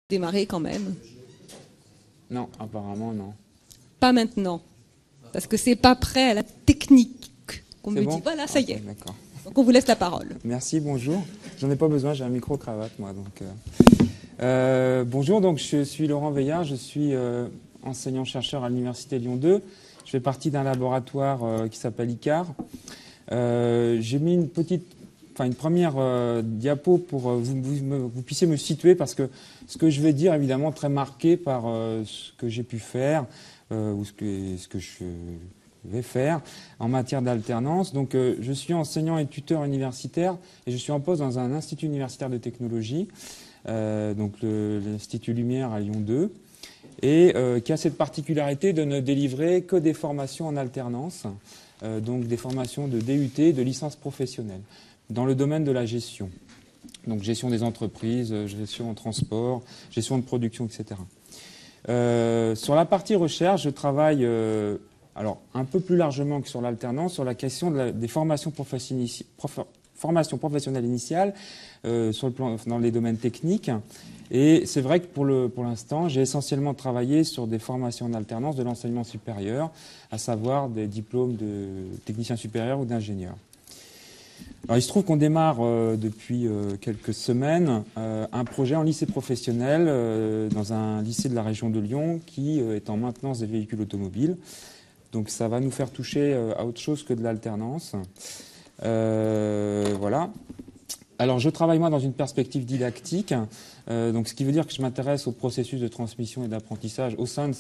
Démarrer quand même. Non, apparemment non. Pas maintenant. Parce que c'est pas prêt à la technique qu'on C'est me bon dit. Voilà, ça y est. D'accord. Donc on vous laisse la parole. Merci, bonjour. J'en ai pas besoin, j'ai un micro-cravate moi. Bonjour, donc je suis Laurent Veillard, je suis enseignant-chercheur à l'Université Lyon 2. Je fais partie d'un laboratoire qui s'appelle ICAR. J'ai mis une première diapo pour vous puissiez me situer, parce que ce que je vais dire, évidemment, très marqué par ce que j'ai pu faire ou ce que je vais faire en matière d'alternance. Donc, je suis enseignant et tuteur universitaire et je suis en poste dans un institut universitaire de technologie, donc l'Institut Lumière à Lyon 2, et qui a cette particularité de ne délivrer que des formations en alternance, donc des formations de DUT, de licence professionnelle, dans le domaine de la gestion. Donc gestion des entreprises, gestion en transport, gestion de production, etc. Sur la partie recherche, je travaille alors un peu plus largement que sur l'alternance, sur la question des formations professionnelles initiales dans les domaines techniques. Et c'est vrai que pour l'instant, j'ai essentiellement travaillé sur des formations en alternance de l'enseignement supérieur, à savoir des diplômes de technicien supérieur ou d'ingénieur. Alors, il se trouve qu'on démarre depuis quelques semaines un projet en lycée professionnel dans un lycée de la région de Lyon qui est en maintenance des véhicules automobiles. Donc ça va nous faire toucher à autre chose que de l'alternance. Voilà. Alors je travaille moi dans une perspective didactique, donc ce qui veut dire que je m'intéresse au processus de transmission et d'apprentissage au sein de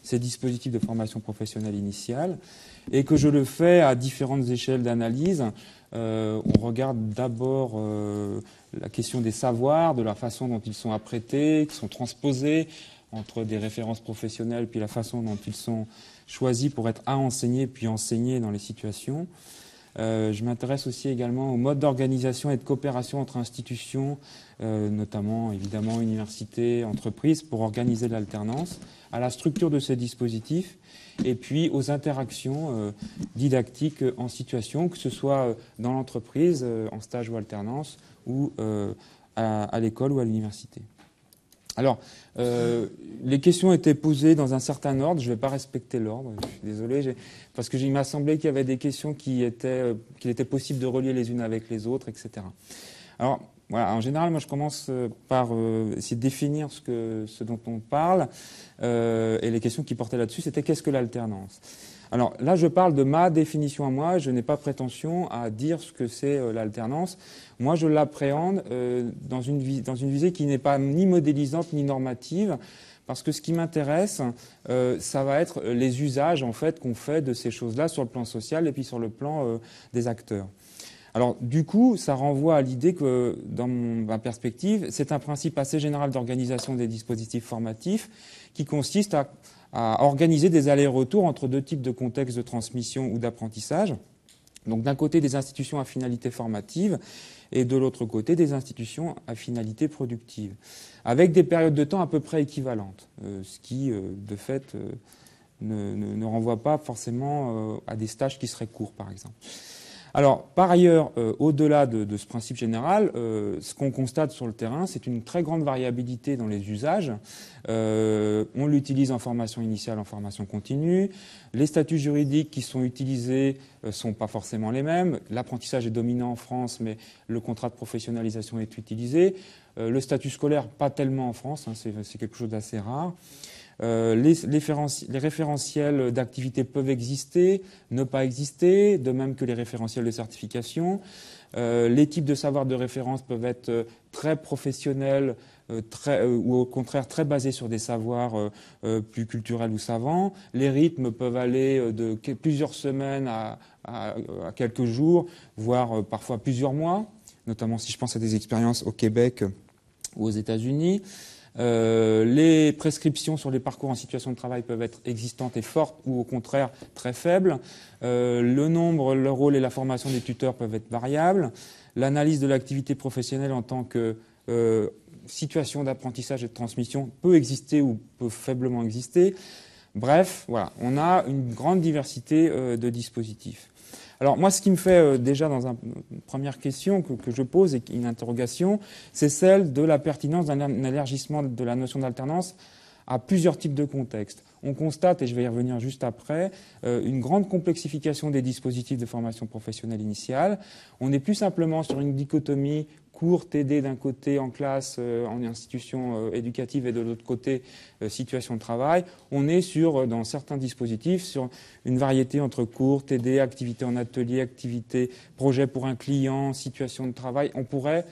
ces dispositifs de formation professionnelle initiale, et que je le fais à différentes échelles d'analyse. On regarde d'abord la question des savoirs, de la façon dont ils sont apprêtés, qui sont transposés entre des références professionnelles, puis la façon dont ils sont choisis pour être à enseigner, puis enseignés dans les situations. Je m'intéresse aussi également au mode d'organisation et de coopération entre institutions, notamment évidemment universités, entreprises, pour organiser l'alternance, à la structure de ces dispositifs, et puis aux interactions didactiques en situation, que ce soit dans l'entreprise, en stage ou alternance, ou à l'école ou à l'université. Alors, les questions étaient posées dans un certain ordre. Je ne vais pas respecter l'ordre, je suis désolé, parce qu'il m'a semblé qu'il y avait des questions qu'il était possible de relier les unes avec les autres, etc. Alors, voilà, en général, moi je commence par essayer de définir ce dont on parle, et les questions qui portaient là-dessus, c'était qu'est-ce que l'alternance ? Alors là, je parle de ma définition à moi, je n'ai pas prétention à dire ce que c'est l'alternance. Moi, je l'appréhende dans une visée qui n'est pas ni modélisante ni normative, parce que ce qui m'intéresse, ça va être les usages en fait qu'on fait de ces choses-là sur le plan social et puis sur le plan des acteurs. Alors du coup, ça renvoie à l'idée que, dans ma perspective, c'est un principe assez général d'organisation des dispositifs formatifs qui consiste à organiser des allers-retours entre deux types de contextes de transmission ou d'apprentissage. Donc d'un côté, des institutions à finalité formative et de l'autre côté, des institutions à finalité productive, avec des périodes de temps à peu près équivalentes, ce qui, de fait, ne renvoie pas forcément à des stages qui seraient courts, par exemple. Alors, par ailleurs, au-delà de ce principe général, ce qu'on constate sur le terrain, c'est une très grande variabilité dans les usages. On l'utilise en formation initiale, en formation continue. Les statuts juridiques qui sont utilisés sont pas forcément les mêmes. L'apprentissage est dominant en France, mais le contrat de professionnalisation est utilisé. Le statut scolaire, pas tellement en France, hein, c'est quelque chose d'assez rare. Les référentiels d'activité peuvent exister, ne pas exister, de même que les référentiels de certification. Les types de savoirs de référence peuvent être très professionnels ou au contraire très basés sur des savoirs plus culturels ou savants. Les rythmes peuvent aller de plusieurs semaines à quelques jours, voire parfois plusieurs mois, notamment si je pense à des expériences au Québec ou aux États-Unis. Les prescriptions sur les parcours en situation de travail peuvent être existantes et fortes ou au contraire très faibles. Le nombre, le rôle et la formation des tuteurs peuvent être variables. L'analyse de l'activité professionnelle en tant que situation d'apprentissage et de transmission peut exister ou peut faiblement exister. Bref, voilà, on a une grande diversité de dispositifs. Alors moi, ce qui me fait déjà dans une première question que je pose et une interrogation, c'est celle de la pertinence d'un élargissement de la notion d'alternance à plusieurs types de contextes. On constate, et je vais y revenir juste après, une grande complexification des dispositifs de formation professionnelle initiale. On n'est plus simplement sur une dichotomie cours TD d'un côté en classe, en institution éducative, et de l'autre côté, situation de travail. On est dans certains dispositifs, sur une variété entre cours, TD, activité en atelier, activité, projet pour un client, situation de travail. On pourrait,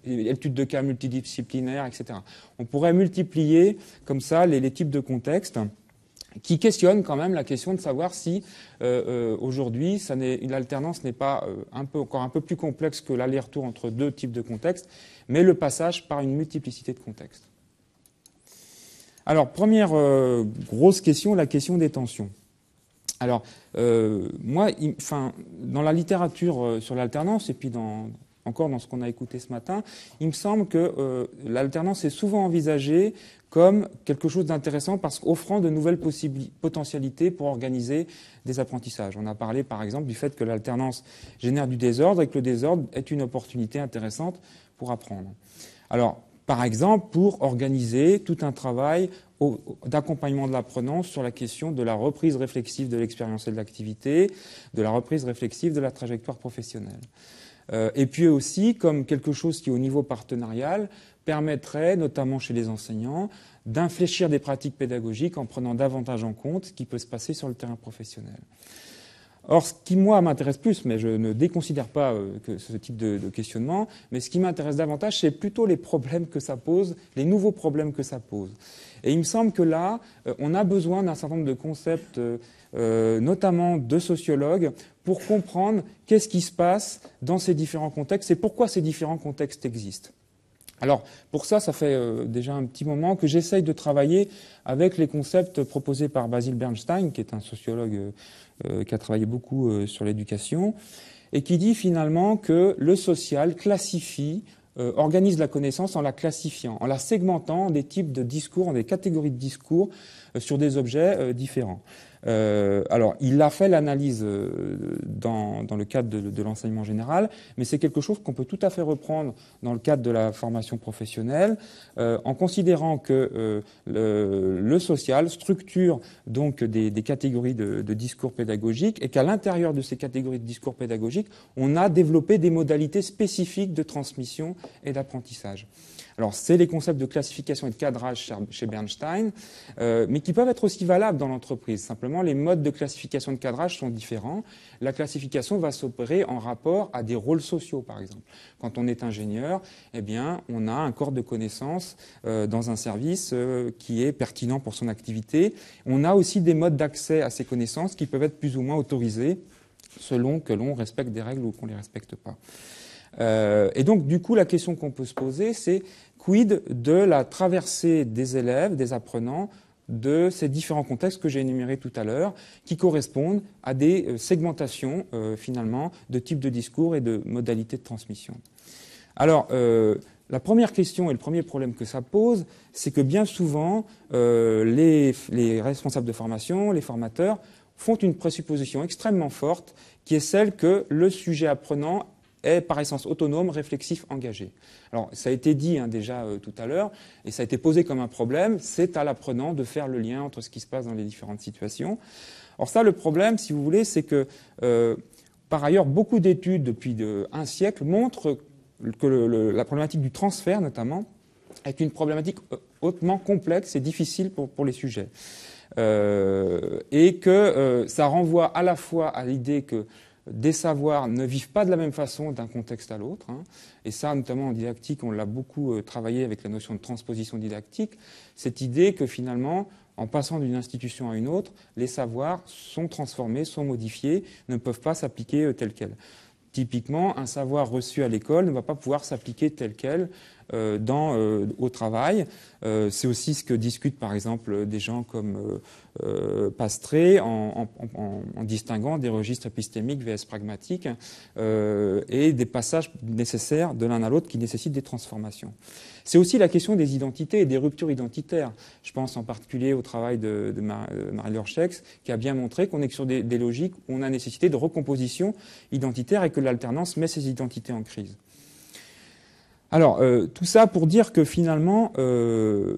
études de cas multidisciplinaires, etc. On pourrait multiplier comme ça les types de contextes qui questionne quand même la question de savoir si aujourd'hui l'alternance n'est pas encore un peu plus complexe que l'aller-retour entre deux types de contextes, mais le passage par une multiplicité de contextes. Alors, première grosse question, la question des tensions. Alors, moi, dans la littérature sur l'alternance, et puis encore dans ce qu'on a écouté ce matin, il me semble que l'alternance est souvent envisagée comme quelque chose d'intéressant parce qu'offrant de nouvelles potentialités pour organiser des apprentissages. On a parlé par exemple du fait que l'alternance génère du désordre et que le désordre est une opportunité intéressante pour apprendre. Alors, par exemple, pour organiser tout un travail d'accompagnement de l'apprenant sur la question de la reprise réflexive de l'expérience et de l'activité, de la reprise réflexive de la trajectoire professionnelle. Et puis aussi comme quelque chose qui, au niveau partenarial, permettrait, notamment chez les enseignants, d'infléchir des pratiques pédagogiques en prenant davantage en compte ce qui peut se passer sur le terrain professionnel. Or, ce qui, moi, m'intéresse plus, mais je ne déconsidère pas que ce type de questionnement, mais ce qui m'intéresse davantage, c'est plutôt les problèmes que ça pose, les nouveaux problèmes que ça pose. Et il me semble que là, on a besoin d'un certain nombre de concepts, notamment de sociologues, pour comprendre qu'est-ce qui se passe dans ces différents contextes et pourquoi ces différents contextes existent. Alors, pour ça, ça fait déjà un petit moment que j'essaye de travailler avec les concepts proposés par Basil Bernstein, qui est un sociologue qui a travaillé beaucoup sur l'éducation, et qui dit finalement que le social classifie, organise la connaissance en la classifiant, en la segmentant en des types de discours, en des catégories de discours sur des objets différents. Alors, il a fait l'analyse dans le cadre de l'enseignement général, mais c'est quelque chose qu'on peut tout à fait reprendre dans le cadre de la formation professionnelle, en considérant que le social structure donc des catégories de discours pédagogiques et qu'à l'intérieur de ces catégories de discours pédagogiques, on a développé des modalités spécifiques de transmission et d'apprentissage. Alors, c'est les concepts de classification et de cadrage chez Bernstein, mais qui peuvent être aussi valables dans l'entreprise. Simplement, les modes de classification et de cadrage sont différents. La classification va s'opérer en rapport à des rôles sociaux, par exemple. Quand on est ingénieur, eh bien, on a un corps de connaissances dans un service qui est pertinent pour son activité. On a aussi des modes d'accès à ces connaissances qui peuvent être plus ou moins autorisés selon que l'on respecte des règles ou qu'on ne les respecte pas. Et donc, du coup, la question qu'on peut se poser, c'est quid de la traversée des élèves, des apprenants, de ces différents contextes que j'ai énumérés tout à l'heure, qui correspondent à des segmentations, finalement, de types de discours et de modalités de transmission. Alors, la première question et le premier problème que ça pose, c'est que bien souvent, les responsables de formation, les formateurs, font une présupposition extrêmement forte, qui est celle que le sujet apprenant est par essence autonome, réflexif, engagé. Alors, ça a été dit déjà tout à l'heure, et ça a été posé comme un problème, c'est à l'apprenant de faire le lien entre ce qui se passe dans les différentes situations. Or ça, le problème, si vous voulez, c'est que, par ailleurs, beaucoup d'études depuis un siècle montrent que la problématique du transfert, notamment, est une problématique hautement complexe et difficile pour les sujets. Et que ça renvoie à la fois à l'idée que des savoirs ne vivent pas de la même façon d'un contexte à l'autre. Et ça, notamment en didactique, on l'a beaucoup travaillé avec la notion de transposition didactique. Cette idée que finalement, en passant d'une institution à une autre, les savoirs sont transformés, sont modifiés, ne peuvent pas s'appliquer tels quels. Typiquement, un savoir reçu à l'école ne va pas pouvoir s'appliquer tel quel au travail. C'est aussi ce que discutent par exemple des gens comme Pastré en distinguant des registres épistémiques vs pragmatiques et des passages nécessaires de l'un à l'autre qui nécessitent des transformations. C'est aussi la question des identités et des ruptures identitaires. Je pense en particulier au travail de Marie-Laure Schex, qui a bien montré qu'on est sur des logiques où on a nécessité de recomposition identitaire et que l'alternance met ces identités en crise. Alors, tout ça pour dire que finalement, je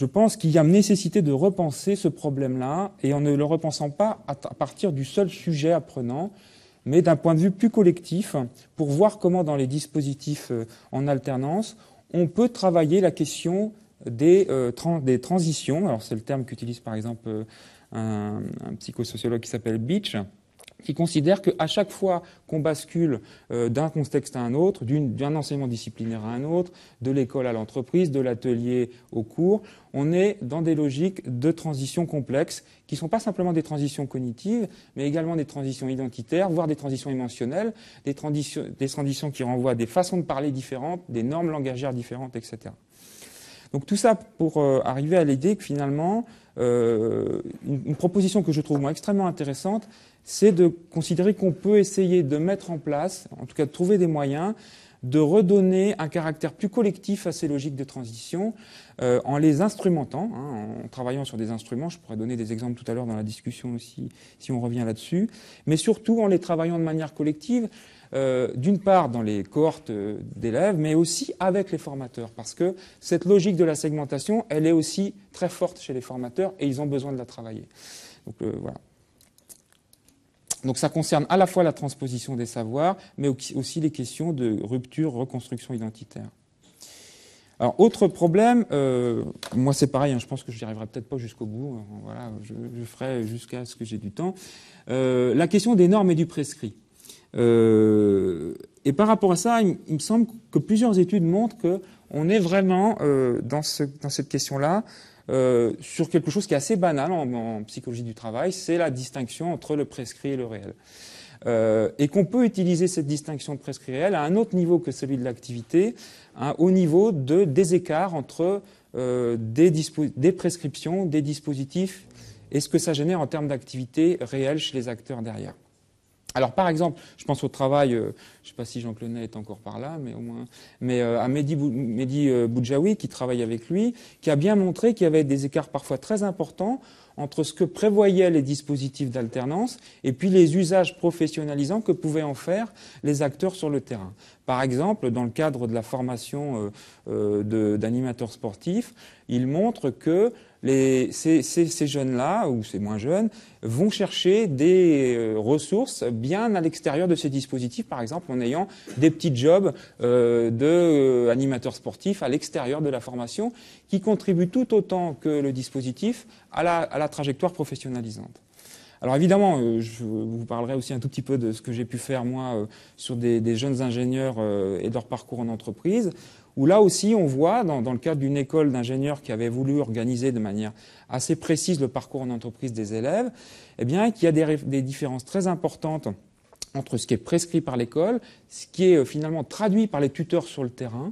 pense qu'il y a nécessité de repenser ce problème-là, et en ne le repensant pas à partir du seul sujet apprenant, mais d'un point de vue plus collectif, pour voir comment dans les dispositifs en alternance, on peut travailler la question des transitions. Alors c'est le terme qu'utilise par exemple un psychosociologue qui s'appelle Beach, qui considère qu'à chaque fois qu'on bascule d'un contexte à un autre, d'un enseignement disciplinaire à un autre, de l'école à l'entreprise, de l'atelier au cours, on est dans des logiques de transition complexes qui ne sont pas simplement des transitions cognitives, mais également des transitions identitaires, voire des transitions émotionnelles, des transitions qui renvoient à des façons de parler différentes, des normes langagières différentes, etc. Donc tout ça pour arriver à l'idée que finalement, une proposition que je trouve moi extrêmement intéressante, c'est de considérer qu'on peut essayer de mettre en place, en tout cas de trouver des moyens, de redonner un caractère plus collectif à ces logiques de transition en les instrumentant, en travaillant sur des instruments. Je pourrais donner des exemples tout à l'heure dans la discussion aussi, si on revient là-dessus, mais surtout en les travaillant de manière collective, d'une part dans les cohortes d'élèves, mais aussi avec les formateurs, parce que cette logique de la segmentation, elle est aussi très forte chez les formateurs et ils ont besoin de la travailler. Donc voilà. Donc ça concerne à la fois la transposition des savoirs, mais aussi les questions de rupture, reconstruction identitaire. Alors, autre problème, moi c'est pareil, je pense que je n'y arriverai peut-être pas jusqu'au bout, voilà, je ferai jusqu'à ce que j'ai du temps. La question des normes et du prescrit. Et par rapport à ça, il me semble que plusieurs études montrent qu'on est vraiment dans cette question-là, sur quelque chose qui est assez banal en psychologie du travail, c'est la distinction entre le prescrit et le réel. Et qu'on peut utiliser cette distinction de prescrit-réel à un autre niveau que celui de l'activité, au niveau des écarts entre des prescriptions, des dispositifs, et ce que ça génère en termes d'activité réelle chez les acteurs derrière. Alors, par exemple, je pense au travail, je ne sais pas si Jean Clenet est encore par là, mais au moins, à Mehdi Boudjaoui, qui travaille avec lui, qui a bien montré qu'il y avait des écarts parfois très importants entre ce que prévoyaient les dispositifs d'alternance et puis les usages professionnalisants que pouvaient en faire les acteurs sur le terrain. Par exemple, dans le cadre de la formation d'animateurs sportifs, il montre que ces jeunes-là, ou ces moins jeunes, vont chercher des ressources bien à l'extérieur de ces dispositifs, par exemple en ayant des petits jobs d'animateurs sportifs à l'extérieur de la formation, qui contribuent tout autant que le dispositif à la trajectoire professionnalisante. Alors évidemment, je vous parlerai aussi un tout petit peu de ce que j'ai pu faire moi sur des jeunes ingénieurs et leur parcours en entreprise, où là aussi on voit, dans le cadre d'une école d'ingénieurs qui avait voulu organiser de manière assez précise le parcours en entreprise des élèves, eh bien qu'il y a des différences très importantes entre ce qui est prescrit par l'école, ce qui est finalement traduit par les tuteurs sur le terrain,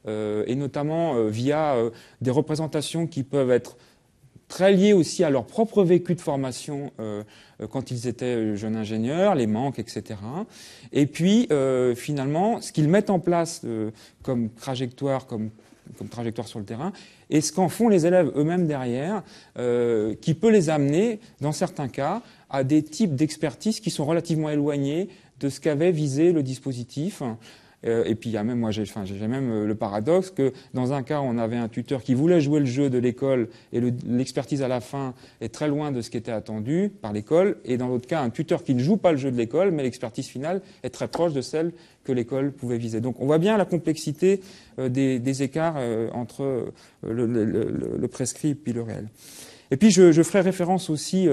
et notamment via des représentations qui peuvent être très liés aussi à leur propre vécu de formation quand ils étaient jeunes ingénieurs, les manques, etc. Et puis, finalement, ce qu'ils mettent en place comme trajectoire sur le terrain, et ce qu'en font les élèves eux-mêmes derrière, qui peut les amener, dans certains cas, à des types d'expertise qui sont relativement éloignés de ce qu'avait visé le dispositif. Et puis il y a même, moi j'ai même le paradoxe que dans un cas on avait un tuteur qui voulait jouer le jeu de l'école et l'expertise à la fin est très loin de ce qui était attendu par l'école, et dans l'autre cas un tuteur qui ne joue pas le jeu de l'école mais l'expertise finale est très proche de celle que l'école pouvait viser. Donc on voit bien la complexité des écarts entre le prescrit et puis le réel. Et puis je ferai référence aussi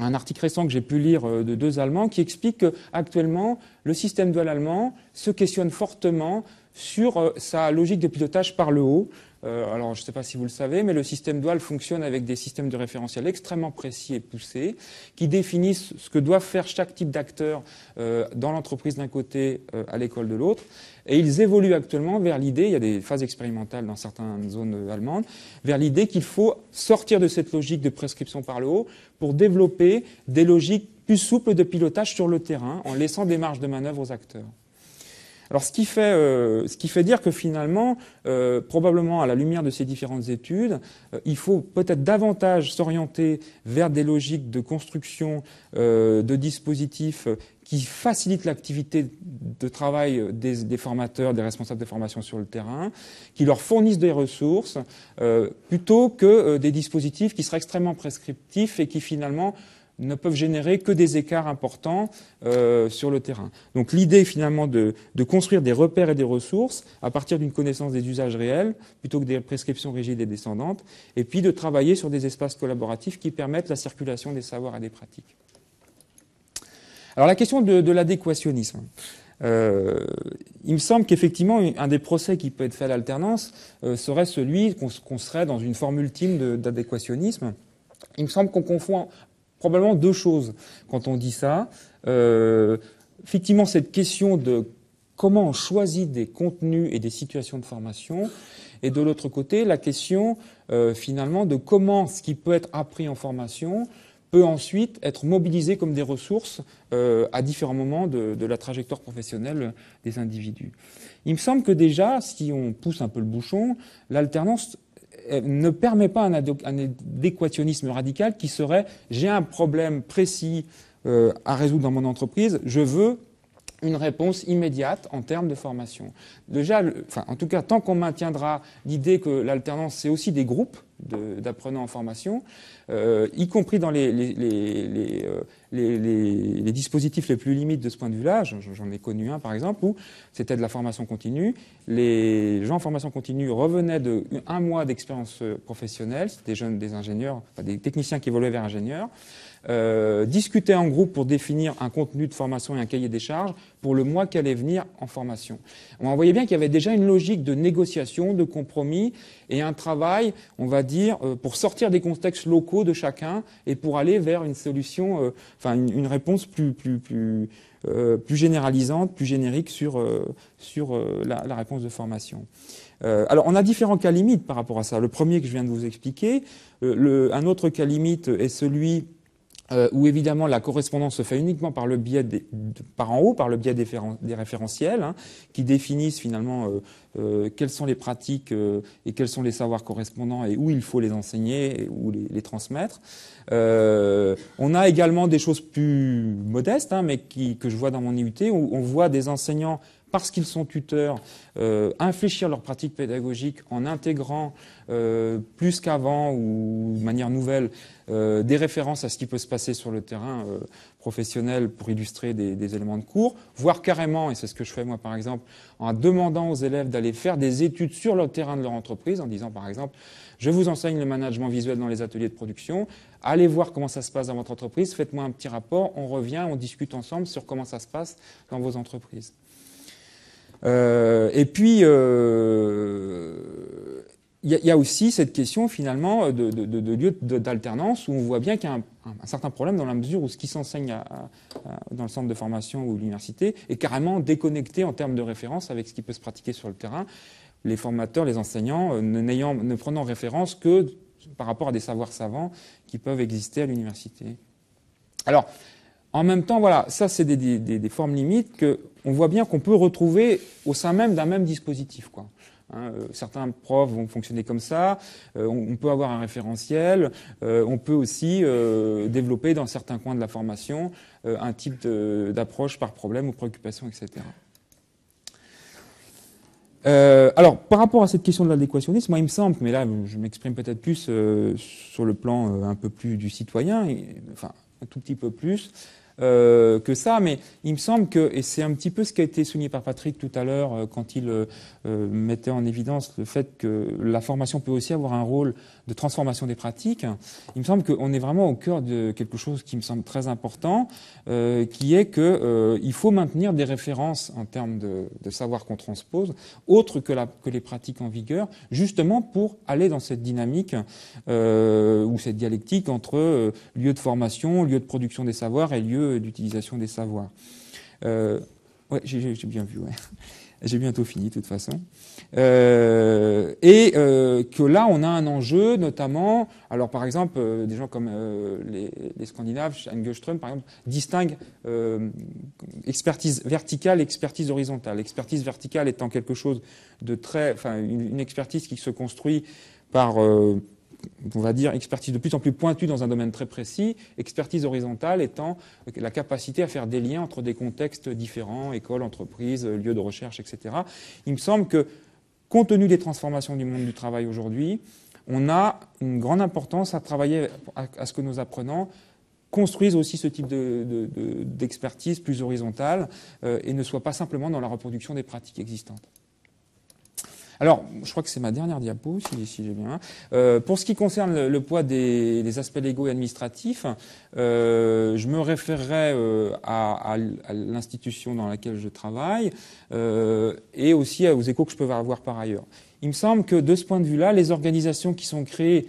un article récent que j'ai pu lire de deux Allemands qui explique qu'actuellement, le système dual allemand se questionne fortement sur sa logique de pilotage par le haut. Alors, je ne sais pas si vous le savez, mais le système dual fonctionne avec des systèmes de référentiel extrêmement précis et poussés qui définissent ce que doit faire chaque type d'acteur dans l'entreprise d'un côté, à l'école de l'autre. Et ils évoluent actuellement vers l'idée, il y a des phases expérimentales dans certaines zones allemandes, vers l'idée qu'il faut sortir de cette logique de prescription par le haut pour développer des logiques plus souples de pilotage sur le terrain en laissant des marges de manœuvre aux acteurs. Alors, ce qui fait dire que finalement, probablement à la lumière de ces différentes études, il faut peut-être davantage s'orienter vers des logiques de construction de dispositifs qui facilitent l'activité de travail des formateurs, des responsables de formation sur le terrain, qui leur fournissent des ressources, plutôt que des dispositifs qui seraient extrêmement prescriptifs et qui finalement ne peuvent générer que des écarts importants sur le terrain. Donc l'idée finalement de construire des repères et des ressources à partir d'une connaissance des usages réels, plutôt que des prescriptions rigides et descendantes, et puis de travailler sur des espaces collaboratifs qui permettent la circulation des savoirs et des pratiques. Alors la question de l'adéquationnisme. Il me semble qu'effectivement, un des procès qui peut être fait à l'alternance serait celui qu'on serait dans une forme ultime d'adéquationnisme. Il me semble qu'on confond probablement deux choses quand on dit ça. Effectivement, cette question de comment on choisit des contenus et des situations de formation, et de l'autre côté, la question finalement de comment ce qui peut être appris en formation peut ensuite être mobilisé comme des ressources à différents moments de la trajectoire professionnelle des individus. Il me semble que déjà, si on pousse un peu le bouchon, l'alternance ne permet pas un adéquationnisme radical qui serait « j'ai un problème précis à résoudre dans mon entreprise, je veux une réponse immédiate en termes de formation ». Déjà, en tout cas, tant qu'on maintiendra l'idée que l'alternance, c'est aussi des groupes d'apprenants en formation, y compris dans les dispositifs les plus limites de ce point de vue-là. J'en ai connu un, par exemple, où c'était de la formation continue. Les gens en formation continue revenaient d'un mois d'expérience professionnelle, c'était des ingénieurs, enfin, des techniciens qui évoluaient vers ingénieurs, discutaient en groupe pour définir un contenu de formation et un cahier des charges pour le mois qui allait venir en formation. On voyait bien qu'il y avait déjà une logique de négociation, de compromis, et un travail, on va dire, pour sortir des contextes locaux de chacun et pour aller vers une solution, une réponse plus généralisante, plus générique sur la réponse de formation. Alors, on a différents cas limites par rapport à ça. Le premier que je viens de vous expliquer, un autre cas limite est celui où évidemment la correspondance se fait uniquement par le biais par en haut, par le biais des référentiels, qui définissent finalement quelles sont les pratiques et quels sont les savoirs correspondants et où il faut les enseigner et où les transmettre. On a également des choses plus modestes, mais que je vois dans mon IUT, où on voit des enseignants, parce qu'ils sont tuteurs, infléchir leurs pratiques pédagogiques en intégrant plus qu'avant ou de manière nouvelle des références à ce qui peut se passer sur le terrain professionnel pour illustrer des éléments de cours, voire carrément, et c'est ce que je fais moi par exemple, en demandant aux élèves d'aller faire des études sur le terrain de leur entreprise, en disant par exemple, je vous enseigne le management visuel dans les ateliers de production, allez voir comment ça se passe dans votre entreprise, faites-moi un petit rapport, on revient, on discute ensemble sur comment ça se passe dans vos entreprises. Et puis, il y a aussi cette question finalement de lieu d'alternance où on voit bien qu'il y a un certain problème dans la mesure où ce qui s'enseigne dans le centre de formation ou l'université est carrément déconnecté en termes de référence avec ce qui peut se pratiquer sur le terrain. Les formateurs, les enseignants ne prenant référence que par rapport à des savoirs savants qui peuvent exister à l'université. Alors, en même temps, voilà, ça c'est des formes limites qu'on voit bien qu'on peut retrouver au sein même d'un même dispositif, quoi. Certains profs vont fonctionner comme ça, on peut avoir un référentiel, on peut aussi développer dans certains coins de la formation un type d'approche par problème ou préoccupation, etc. Alors, par rapport à cette question de l'adéquationnisme, moi il me semble, mais là je m'exprime peut-être plus sur le plan un peu plus du citoyen, enfin un tout petit peu plus, que ça, mais il me semble que, et c'est un petit peu ce qui a été souligné par Patrick tout à l'heure quand il mettait en évidence le fait que la formation peut aussi avoir un rôle de transformation des pratiques, il me semble qu'on est vraiment au cœur de quelque chose qui me semble très important, qui est qu'il faut maintenir des références en termes de savoir qu'on transpose, autres que les pratiques en vigueur, justement pour aller dans cette dynamique ou cette dialectique entre lieu de formation, lieu de production des savoirs et lieu d'utilisation des savoirs. Ouais, j'ai bien vu, ouais. J'ai bientôt fini, de toute façon. Que là, on a un enjeu, notamment, alors par exemple, des gens comme les Scandinaves, Engelström, par exemple, distinguent expertise verticale et expertise horizontale. L'expertise verticale étant quelque chose de très, enfin, une expertise qui se construit par on va dire, expertise de plus en plus pointue dans un domaine très précis, expertise horizontale étant la capacité à faire des liens entre des contextes différents, écoles, entreprises, lieux de recherche, etc. Il me semble que, compte tenu des transformations du monde du travail aujourd'hui, on a une grande importance à travailler à ce que nos apprenants construisent aussi ce type d'expertise plus horizontale et ne soient pas simplement dans la reproduction des pratiques existantes. Alors, je crois que c'est ma dernière diapo, si j'ai bien. Pour ce qui concerne le poids des aspects légaux et administratifs, je me référerai à l'institution dans laquelle je travaille et aussi aux échos que je peux avoir par ailleurs. Il me semble que, de ce point de vue-là, les organisations qui sont créées,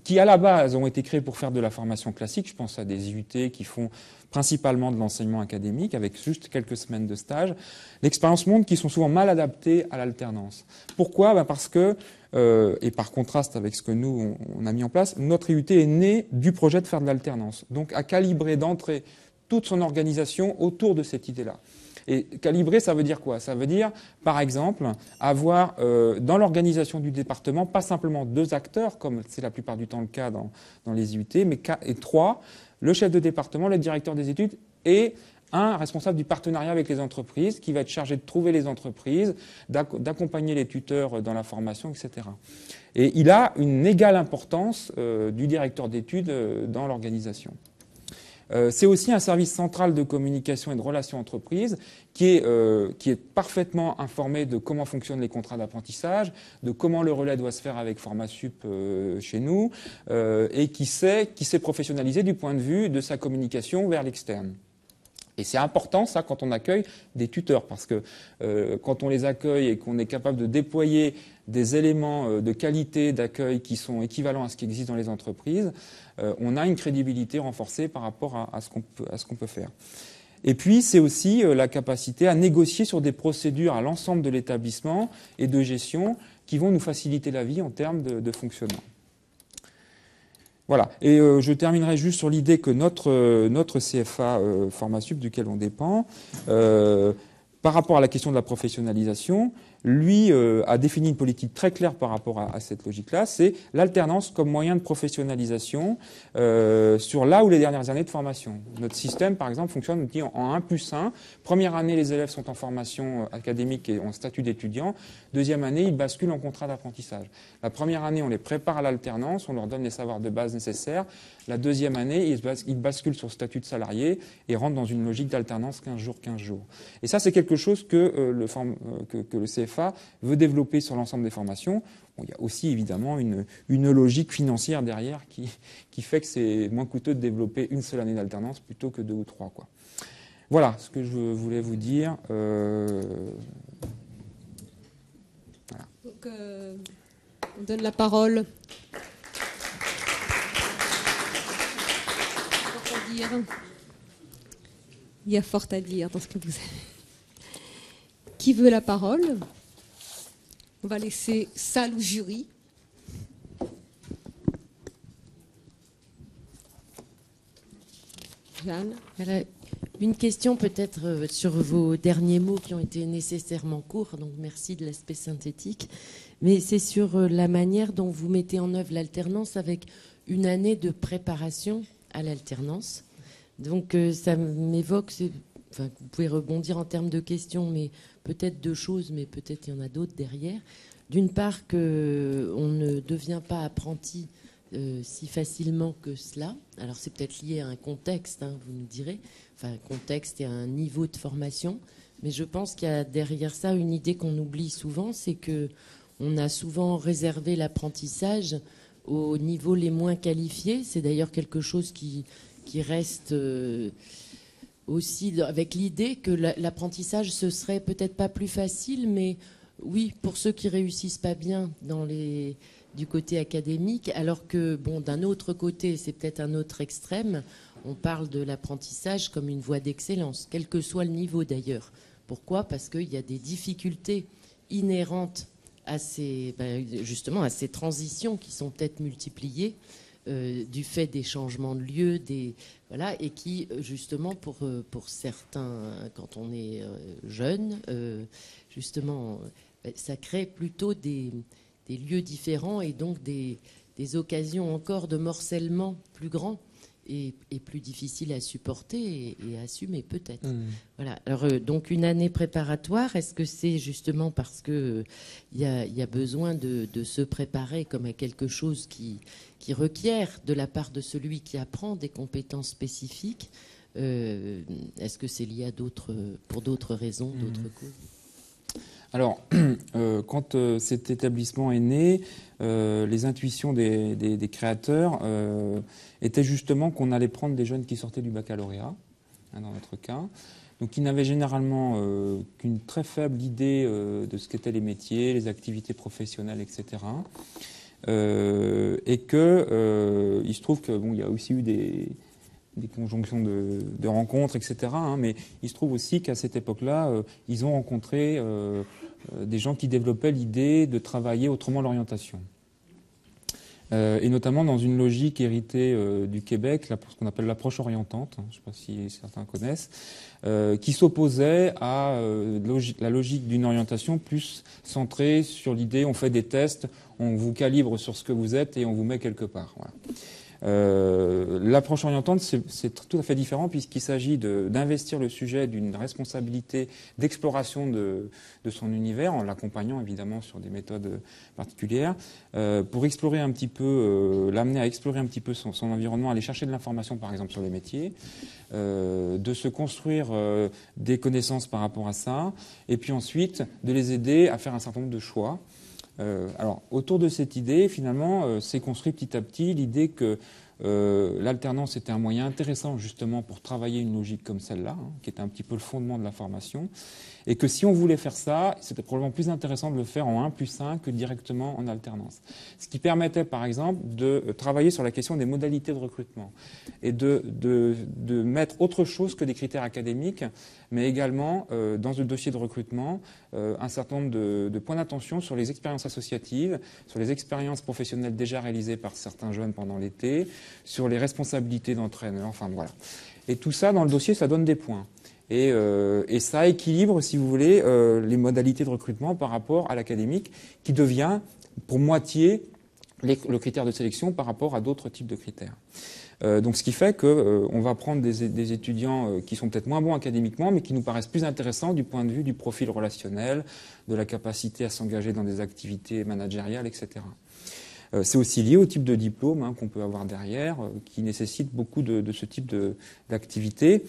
qui à la base ont été créées pour faire de la formation classique, je pense à des IUT qui font principalement de l'enseignement académique, avec juste quelques semaines de stage, l'expérience montre qu'ils sont souvent mal adaptés à l'alternance. Pourquoi ? Ben parce que, et par contraste avec ce que nous, on a mis en place, notre IUT est né du projet de faire de l'alternance. Donc, à calibrer d'entrée toute son organisation autour de cette idée-là. Et calibrer, ça veut dire quoi ? Ça veut dire, par exemple, avoir dans l'organisation du département, pas simplement 2 acteurs, comme c'est la plupart du temps le cas dans les IUT, mais 3, le chef de département, le directeur des études et un responsable du partenariat avec les entreprises qui va être chargé de trouver les entreprises, d'accompagner les tuteurs dans la formation, etc. Et il a une égale importance du directeur d'études dans l'organisation. C'est aussi un service central de communication et de relations entreprises qui est parfaitement informé de comment fonctionnent les contrats d'apprentissage, de comment le relais doit se faire avec Formasup chez nous, et qui s'est professionnalisé du point de vue de sa communication vers l'externe. Et c'est important, ça, quand on accueille des tuteurs, parce que quand on les accueille et qu'on est capable de déployer des éléments de qualité d'accueil qui sont équivalents à ce qui existe dans les entreprises, on a une crédibilité renforcée par rapport à ce qu'on peut faire. Et puis, c'est aussi la capacité à négocier sur des procédures à l'ensemble de l'établissement et de gestion qui vont nous faciliter la vie en termes de fonctionnement. Voilà. Et je terminerai juste sur l'idée que notre CFA Formasup, duquel on dépend, par rapport à la question de la professionnalisation, lui a défini une politique très claire par rapport à cette logique-là, c'est l'alternance comme moyen de professionnalisation sur là où les dernières années de formation. Notre système, par exemple, fonctionne en 1+1. Première année, les élèves sont en formation académique et en statut d'étudiant. Deuxième année, ils basculent en contrat d'apprentissage. La première année, on les prépare à l'alternance, on leur donne les savoirs de base nécessaires. La deuxième année, ils basculent sur statut de salarié et rentrent dans une logique d'alternance 15 jours, 15 jours. Et ça, c'est quelque chose que le CFA veut développer sur l'ensemble des formations. Bon, il y a aussi évidemment une logique financière derrière qui fait que c'est moins coûteux de développer une seule année d'alternance plutôt que 2 ou 3, quoi. Voilà ce que je voulais vous dire. Voilà. Donc, on donne la parole. Il y a fort à dire dans ce que vous avez. Qui veut la parole ? On va laisser salle ou jury. Jeanne ? Voilà. Une question peut-être sur vos derniers mots qui ont été nécessairement courts, donc merci de l'aspect synthétique. Mais c'est sur la manière dont vous mettez en œuvre l'alternance avec une année de préparation à l'alternance. Donc ça m'évoque, enfin, vous pouvez rebondir en termes de questions, mais peut-être 2 choses, mais peut-être il y en a d'autres derrière. D'une part, qu'on ne devient pas apprenti si facilement que cela. Alors c'est peut-être lié à un contexte, hein, vous me direz, enfin un contexte et à un niveau de formation, mais je pense qu'il y a derrière ça une idée qu'on oublie souvent, c'est que on a souvent réservé l'apprentissage aux niveaux les moins qualifiés. C'est d'ailleurs quelque chose qui reste aussi avec l'idée que l'apprentissage, ce serait peut-être pas plus facile, mais oui, pour ceux qui réussissent pas bien du côté académique, alors que, bon, d'un autre côté, c'est peut-être un autre extrême, on parle de l'apprentissage comme une voie d'excellence, quel que soit le niveau d'ailleurs. Pourquoi ? Parce qu'il y a des difficultés inhérentes à justement à ces transitions qui sont peut-être multipliées du fait des changements de lieu, voilà, et qui justement pour certains, quand on est jeune, justement, ça crée plutôt des lieux différents et donc des occasions encore de morcellement plus grands et plus difficiles à supporter et à assumer peut-être. Voilà. Alors donc une année préparatoire, est-ce que c'est justement parce que il y a besoin de se préparer comme à quelque chose qui requiert de la part de celui qui apprend des compétences spécifiques? Est-ce que c'est lié à pour d'autres raisons, d'autres causes? Alors, quand cet établissement est né, les intuitions des créateurs étaient justement qu'on allait prendre des jeunes qui sortaient du baccalauréat, hein, dans notre cas, donc qui n'avaient généralement qu'une très faible idée de ce qu'étaient les métiers, les activités professionnelles, etc. Et que il se trouve que bon, il y a aussi eu des conjonctions de rencontres, etc. Hein, mais il se trouve aussi qu'à cette époque-là, ils ont rencontré des gens qui développaient l'idée de travailler autrement l'orientation. Et notamment dans une logique héritée du Québec, ce qu'on appelle l'approche orientante, hein, je ne sais pas si certains connaissent, qui s'opposait à la logique d'une orientation plus centrée sur l'idée on fait des tests, on vous calibre sur ce que vous êtes et on vous met quelque part. Voilà. L'approche orientante, c'est tout à fait différent puisqu'il s'agit d'investir le sujet d'une responsabilité d'exploration de son univers en l'accompagnant évidemment sur des méthodes particulières pour explorer un petit peu, l'amener à explorer un petit peu son environnement, aller chercher de l'information par exemple sur les métiers, de se construire des connaissances par rapport à ça et puis ensuite de les aider à faire un certain nombre de choix. Alors, autour de cette idée, finalement, s'est construit petit à petit l'idée que l'alternance était un moyen intéressant justement pour travailler une logique comme celle-là, hein, qui était un petit peu le fondement de la formation, et que si on voulait faire ça, c'était probablement plus intéressant de le faire en 1+1 que directement en alternance. Ce qui permettait, par exemple, de travailler sur la question des modalités de recrutement et de mettre autre chose que des critères académiques, mais également, dans le dossier de recrutement, un certain nombre de points d'attention sur les expériences associatives, sur les expériences professionnelles déjà réalisées par certains jeunes pendant l'été, sur les responsabilités d'entraîneurs, enfin voilà. Et tout ça, dans le dossier, ça donne des points. Et ça équilibre, si vous voulez, les modalités de recrutement par rapport à l'académique, qui devient pour moitié le critère de sélection par rapport à d'autres types de critères. Donc ce qui fait qu'on va prendre des étudiants qui sont peut-être moins bons académiquement, mais qui nous paraissent plus intéressants du point de vue du profil relationnel, de la capacité à s'engager dans des activités managériales, etc. C'est aussi lié au type de diplôme hein, qu'on peut avoir derrière, qui nécessite beaucoup de ce type d'activité.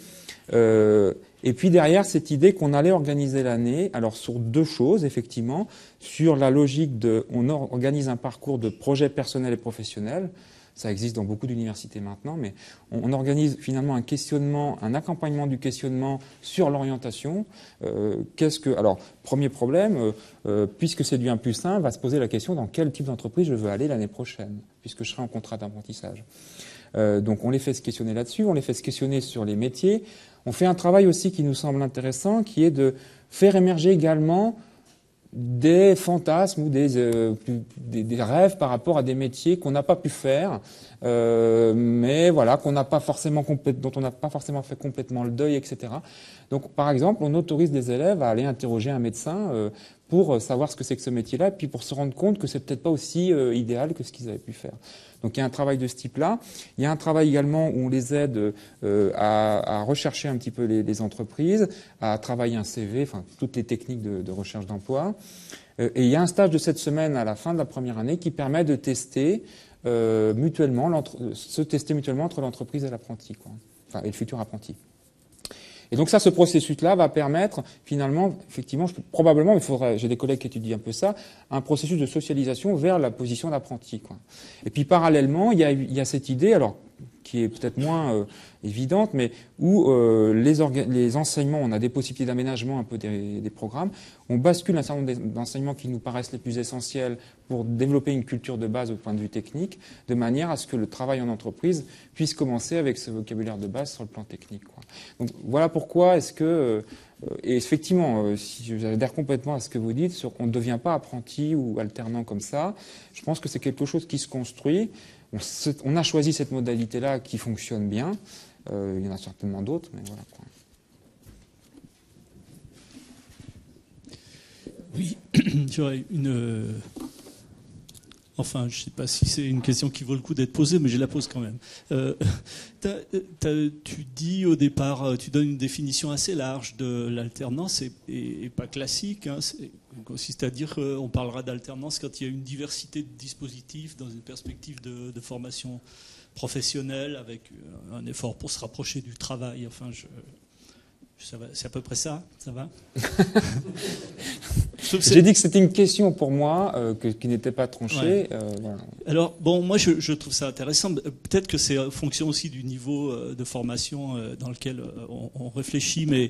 Et puis derrière, cette idée qu'on allait organiser l'année, alors sur deux choses, effectivement, sur la logique on organise un parcours de projet personnel et professionnel. Ça existe dans beaucoup d'universités maintenant, mais on organise finalement un questionnement, un accompagnement du questionnement sur l'orientation. Alors, premier problème, puisque c'est du 1+1, va se poser la question dans quel type d'entreprise je veux aller l'année prochaine, puisque je serai en contrat d'apprentissage. Donc on les fait se questionner là-dessus, on les fait se questionner sur les métiers. On fait un travail aussi qui nous semble intéressant, qui est de faire émerger également des fantasmes ou des rêves par rapport à des métiers qu'on n'a pas pu faire, mais voilà, dont on n'a pas forcément fait complètement le deuil, etc. Donc, par exemple, on autorise des élèves à aller interroger un médecin pour savoir ce que c'est que ce métier-là, et puis pour se rendre compte que c'est peut-être pas aussi idéal que ce qu'ils avaient pu faire. Donc il y a un travail de ce type-là. Il y a un travail également où on les aide à rechercher un petit peu les entreprises, à travailler un CV, enfin toutes les techniques de recherche d'emploi. Et il y a un stage de cette semaine à la fin de la première année qui permet de tester mutuellement, se tester mutuellement entre l'entreprise et l'apprenti, quoi. Enfin, et le futur apprenti. Et donc ça, ce processus-là va permettre finalement, effectivement, probablement, j'ai des collègues qui étudient un peu ça, un processus de socialisation vers la position d'apprenti, quoi. Et puis parallèlement, il y a cette idée, alors qui est peut-être moins évidente, mais où les enseignements, on a des possibilités d'aménagement un peu des programmes, on bascule un certain nombre d'enseignements qui nous paraissent les plus essentiels pour développer une culture de base au point de vue technique, de manière à ce que le travail en entreprise puisse commencer avec ce vocabulaire de base sur le plan technique, quoi. Donc voilà pourquoi est-ce que, et effectivement, si j'adhère complètement à ce que vous dites, sur qu'on ne devient pas apprenti ou alternant comme ça, je pense que c'est quelque chose qui se construit. On a choisi cette modalité-là qui fonctionne bien. Il y en a certainement d'autres, mais voilà, quoi. Oui, j'aurais enfin, je ne sais pas si c'est une question qui vaut le coup d'être posée, mais je la pose quand même. Tu dis au départ, tu donnes une définition assez large de l'alternance et pas classique. Hein, consiste à dire qu'on parlera d'alternance quand il y a une diversité de dispositifs dans une perspective de formation professionnelle avec un effort pour se rapprocher du travail. Enfin, c'est à peu près ça. Ça va? J'ai dit que c'était une question pour moi qui n'était pas tranchée. Ouais. Voilà. Alors, bon, moi, je trouve ça intéressant. Peut-être que c'est en fonction aussi du niveau de formation dans lequel on réfléchit. Mais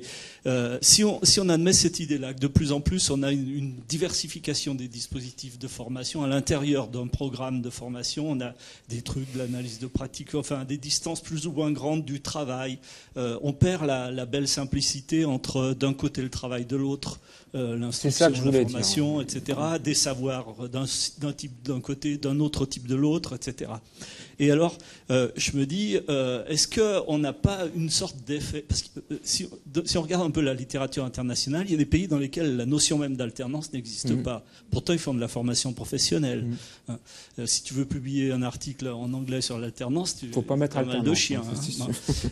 si on admet cette idée-là, que de plus en plus, on a une diversification des dispositifs de formation à l'intérieur d'un programme de formation, on a des trucs de l'analyse de pratique, enfin, des distances plus ou moins grandes du travail. On perd la belle simplicité entre, d'un côté, le travail, de l'autre, l'instruction, la formation, etc., des savoirs d'un côté, d'un autre type de l'autre, etc. Et alors, je me dis, est-ce qu'on n'a pas une sorte d'effet? Parce que si on regarde un peu la littérature internationale, il y a des pays dans lesquels la notion même d'alternance n'existe pas. Pourtant, ils font de la formation professionnelle. Si tu veux publier un article en anglais sur l'alternance, tu faut pas mettre mal de chiens.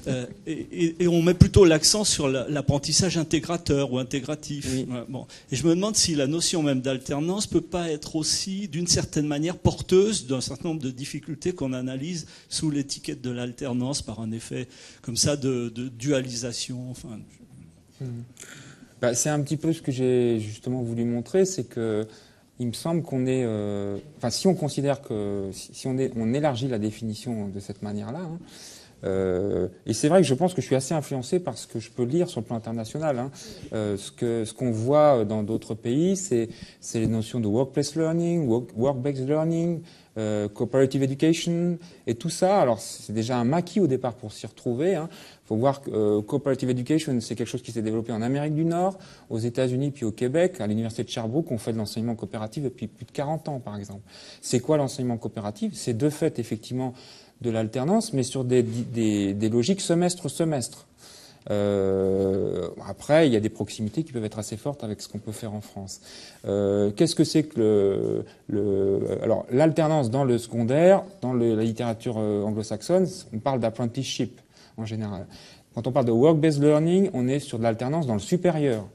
Hein. Et on met plutôt l'accent sur l'apprentissage intégrateur ou intégratif. Oui. Bon. Et je me demande si la notion même d'alternance peut pas être aussi, d'une certaine manière, porteuse d'un certain nombre de difficultés qu'on analyse sous l'étiquette de l'alternance par un effet comme ça de dualisation. Enfin, c'est un petit peu ce que j'ai justement voulu montrer, c'est que il me semble qu'on est, enfin, si on considère que si on élargit la définition de cette manière-là. Hein, et c'est vrai que je pense que je suis assez influencé par ce que je peux lire sur le plan international. Hein. Ce qu'on voit dans d'autres pays, c'est les notions de workplace learning, work-based learning, cooperative education, et tout ça. Alors c'est déjà un maquis au départ pour s'y retrouver. Hein. Faut voir que cooperative education, c'est quelque chose qui s'est développé en Amérique du Nord, aux États-Unis, puis au Québec, à l'université de Sherbrooke, on fait de l'enseignement coopératif depuis plus de 40 ans, par exemple. C'est quoi l'enseignement coopératif? C'est de fait effectivement de l'alternance, mais sur des logiques semestre-semestre. Après, il y a des proximités qui peuvent être assez fortes avec ce qu'on peut faire en France. Qu'est-ce que c'est que alors, l'alternance dans le secondaire, dans la littérature anglo-saxonne, on parle d'apprenticeship en général. Quand on parle de work-based learning, on est sur de l'alternance dans le supérieur.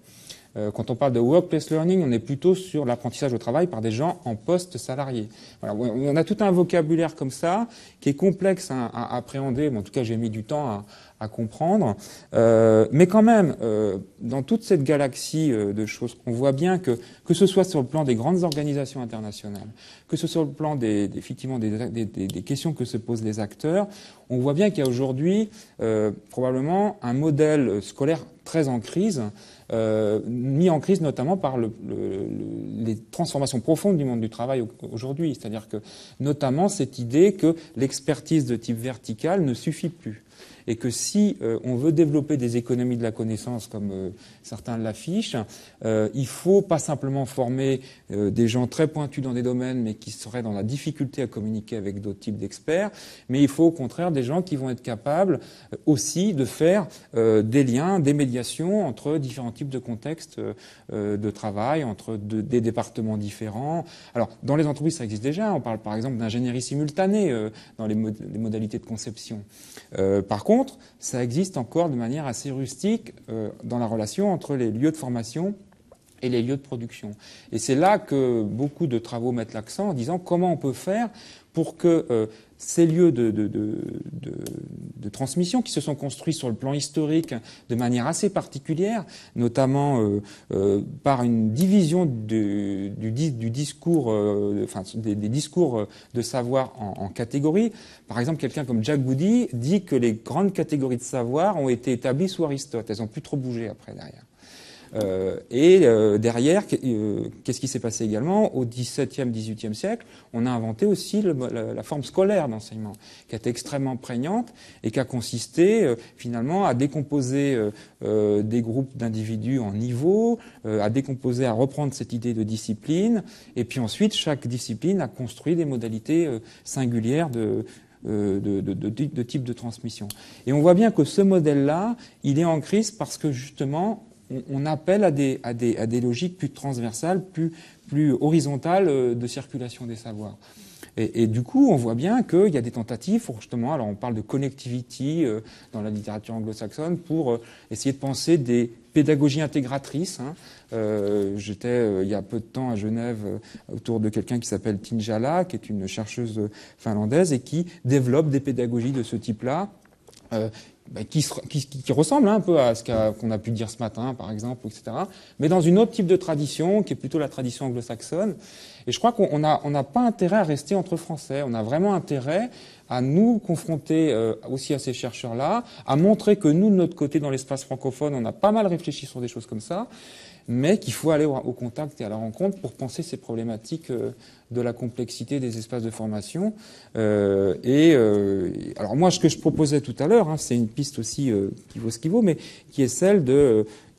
Quand on parle de workplace learning, on est plutôt sur l'apprentissage au travail par des gens en poste salarié. Voilà, on a tout un vocabulaire comme ça qui est complexe à appréhender. Bon, en tout cas, j'ai mis du temps à comprendre. Mais quand même, dans toute cette galaxie de choses, on voit bien que ce soit sur le plan des grandes organisations internationales, que ce soit sur le plan effectivement des questions que se posent les acteurs, on voit bien qu'il y a aujourd'hui probablement un modèle scolaire très en crise, mis en crise notamment par les transformations profondes du monde du travail aujourd'hui. C'est-à-dire que notamment cette idée que l'expertise de type vertical ne suffit plus. Et que si on veut développer des économies de la connaissance, comme certains l'affichent, il faut pas simplement former des gens très pointus dans des domaines, mais qui seraient dans la difficulté à communiquer avec d'autres types d'experts, mais il faut au contraire des gens qui vont être capables aussi de faire des liens, des médiations entre différents types de contextes de travail, entre des départements différents. Alors, dans les entreprises, ça existe déjà. On parle par exemple d'ingénierie simultanée dans les modalités de conception. Par contre, ça existe encore de manière assez rustique dans la relation entre les lieux de formation et les lieux de production. Et c'est là que beaucoup de travaux mettent l'accent en disant comment on peut faire pour que ces lieux de transmission qui se sont construits sur le plan historique de manière assez particulière, notamment par une division du discours, des discours de savoir en catégories. Par exemple, quelqu'un comme Jack Goody dit que les grandes catégories de savoir ont été établies sous Aristote. Elles n'ont plus trop bougé après derrière. Derrière, qu'est-ce qui s'est passé également? Au XVIIe, XVIIIe siècle, on a inventé aussi la forme scolaire d'enseignement, qui a été extrêmement prégnante et qui a consisté finalement à décomposer des groupes d'individus en niveaux, à décomposer, à reprendre cette idée de discipline, et puis ensuite chaque discipline a construit des modalités singulières de type de transmission. Et on voit bien que ce modèle-là, il est en crise parce que justement, on appelle à des logiques plus transversales, plus horizontales de circulation des savoirs. Et du coup, on voit bien qu'il y a des tentatives pour justement, alors on parle de connectivity dans la littérature anglo-saxonne, pour essayer de penser des pédagogies intégratrices. J'étais il y a peu de temps à Genève autour de quelqu'un qui s'appelle Tinjala, qui est une chercheuse finlandaise et qui développe des pédagogies de ce type-là. Qui ressemble un peu à ce qu'on a pu dire ce matin, par exemple, etc., mais dans une autre type de tradition, qui est plutôt la tradition anglo-saxonne. Et je crois qu'on n'a pas intérêt à rester entre Français. On a vraiment intérêt à nous confronter aussi à ces chercheurs-là, à montrer que nous, de notre côté, dans l'espace francophone, on a pas mal réfléchi sur des choses comme ça, mais qu'il faut aller au contact et à la rencontre pour penser ces problématiques de la complexité des espaces de formation. Alors moi, ce que je proposais tout à l'heure, c'est une piste aussi qui vaut ce qu'il vaut, mais qui est celle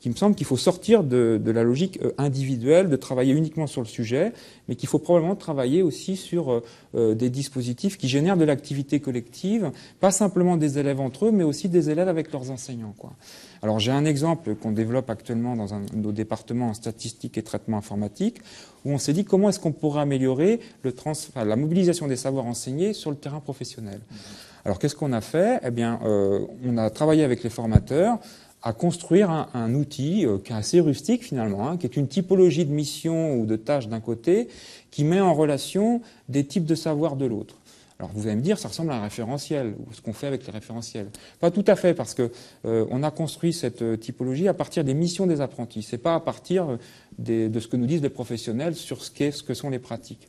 qui me semble qu'il faut sortir de la logique individuelle, de travailler uniquement sur le sujet, mais qu'il faut probablement travailler aussi sur des dispositifs qui génèrent de l'activité collective, pas simplement des élèves entre eux, mais aussi des élèves avec leurs enseignants, quoi. Alors j'ai un exemple qu'on développe actuellement dans un de nos départements en statistique et traitement informatique, où on s'est dit comment est-ce qu'on pourrait améliorer la mobilisation des savoirs enseignés sur le terrain professionnel. Alors qu'est-ce qu'on a fait? Eh bien, on a travaillé avec les formateurs à construire un outil qui est assez rustique finalement, qui est une typologie de mission ou de tâches d'un côté, qui met en relation des types de savoirs de l'autre. Alors vous allez me dire, ça ressemble à un référentiel, ou ce qu'on fait avec les référentiels. Pas tout à fait, parce que on a construit cette typologie à partir des missions des apprentis. C'est pas à partir de ce que nous disent les professionnels sur ce que sont les pratiques.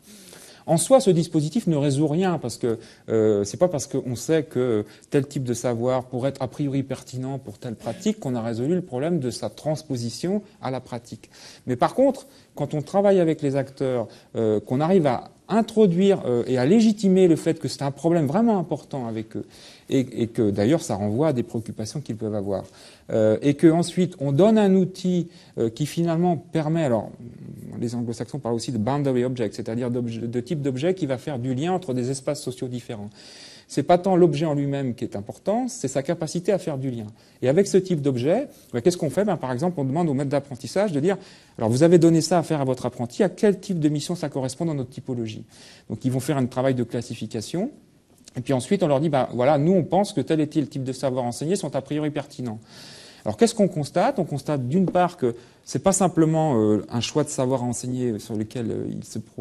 En soi, ce dispositif ne résout rien, parce que c'est pas parce qu'on sait que tel type de savoir pourrait être a priori pertinent pour telle pratique qu'on a résolu le problème de sa transposition à la pratique. Mais par contre, quand on travaille avec les acteurs, qu'on arrive à introduire et à légitimer le fait que c'est un problème vraiment important avec eux, et que d'ailleurs ça renvoie à des préoccupations qu'ils peuvent avoir, et que ensuite on donne un outil qui finalement permet, alors les anglo-saxons parlent aussi de boundary object, c'est-à-dire de type d'objet qui va faire du lien entre des espaces sociaux différents. C'est pas tant l'objet en lui-même qui est important, c'est sa capacité à faire du lien. Et avec ce type d'objet, qu'est-ce qu'on fait? Par exemple, on demande au maître d'apprentissage de dire, alors vous avez donné ça à faire à votre apprenti, à quel type de mission ça correspond dans notre typologie? Donc ils vont faire un travail de classification, et puis ensuite on leur dit, voilà, nous on pense que tel et tel type de savoir enseigné sont a priori pertinents. Alors qu'est-ce qu'on constate? On constate d'une part que c'est pas simplement un choix de savoir enseigner sur lequel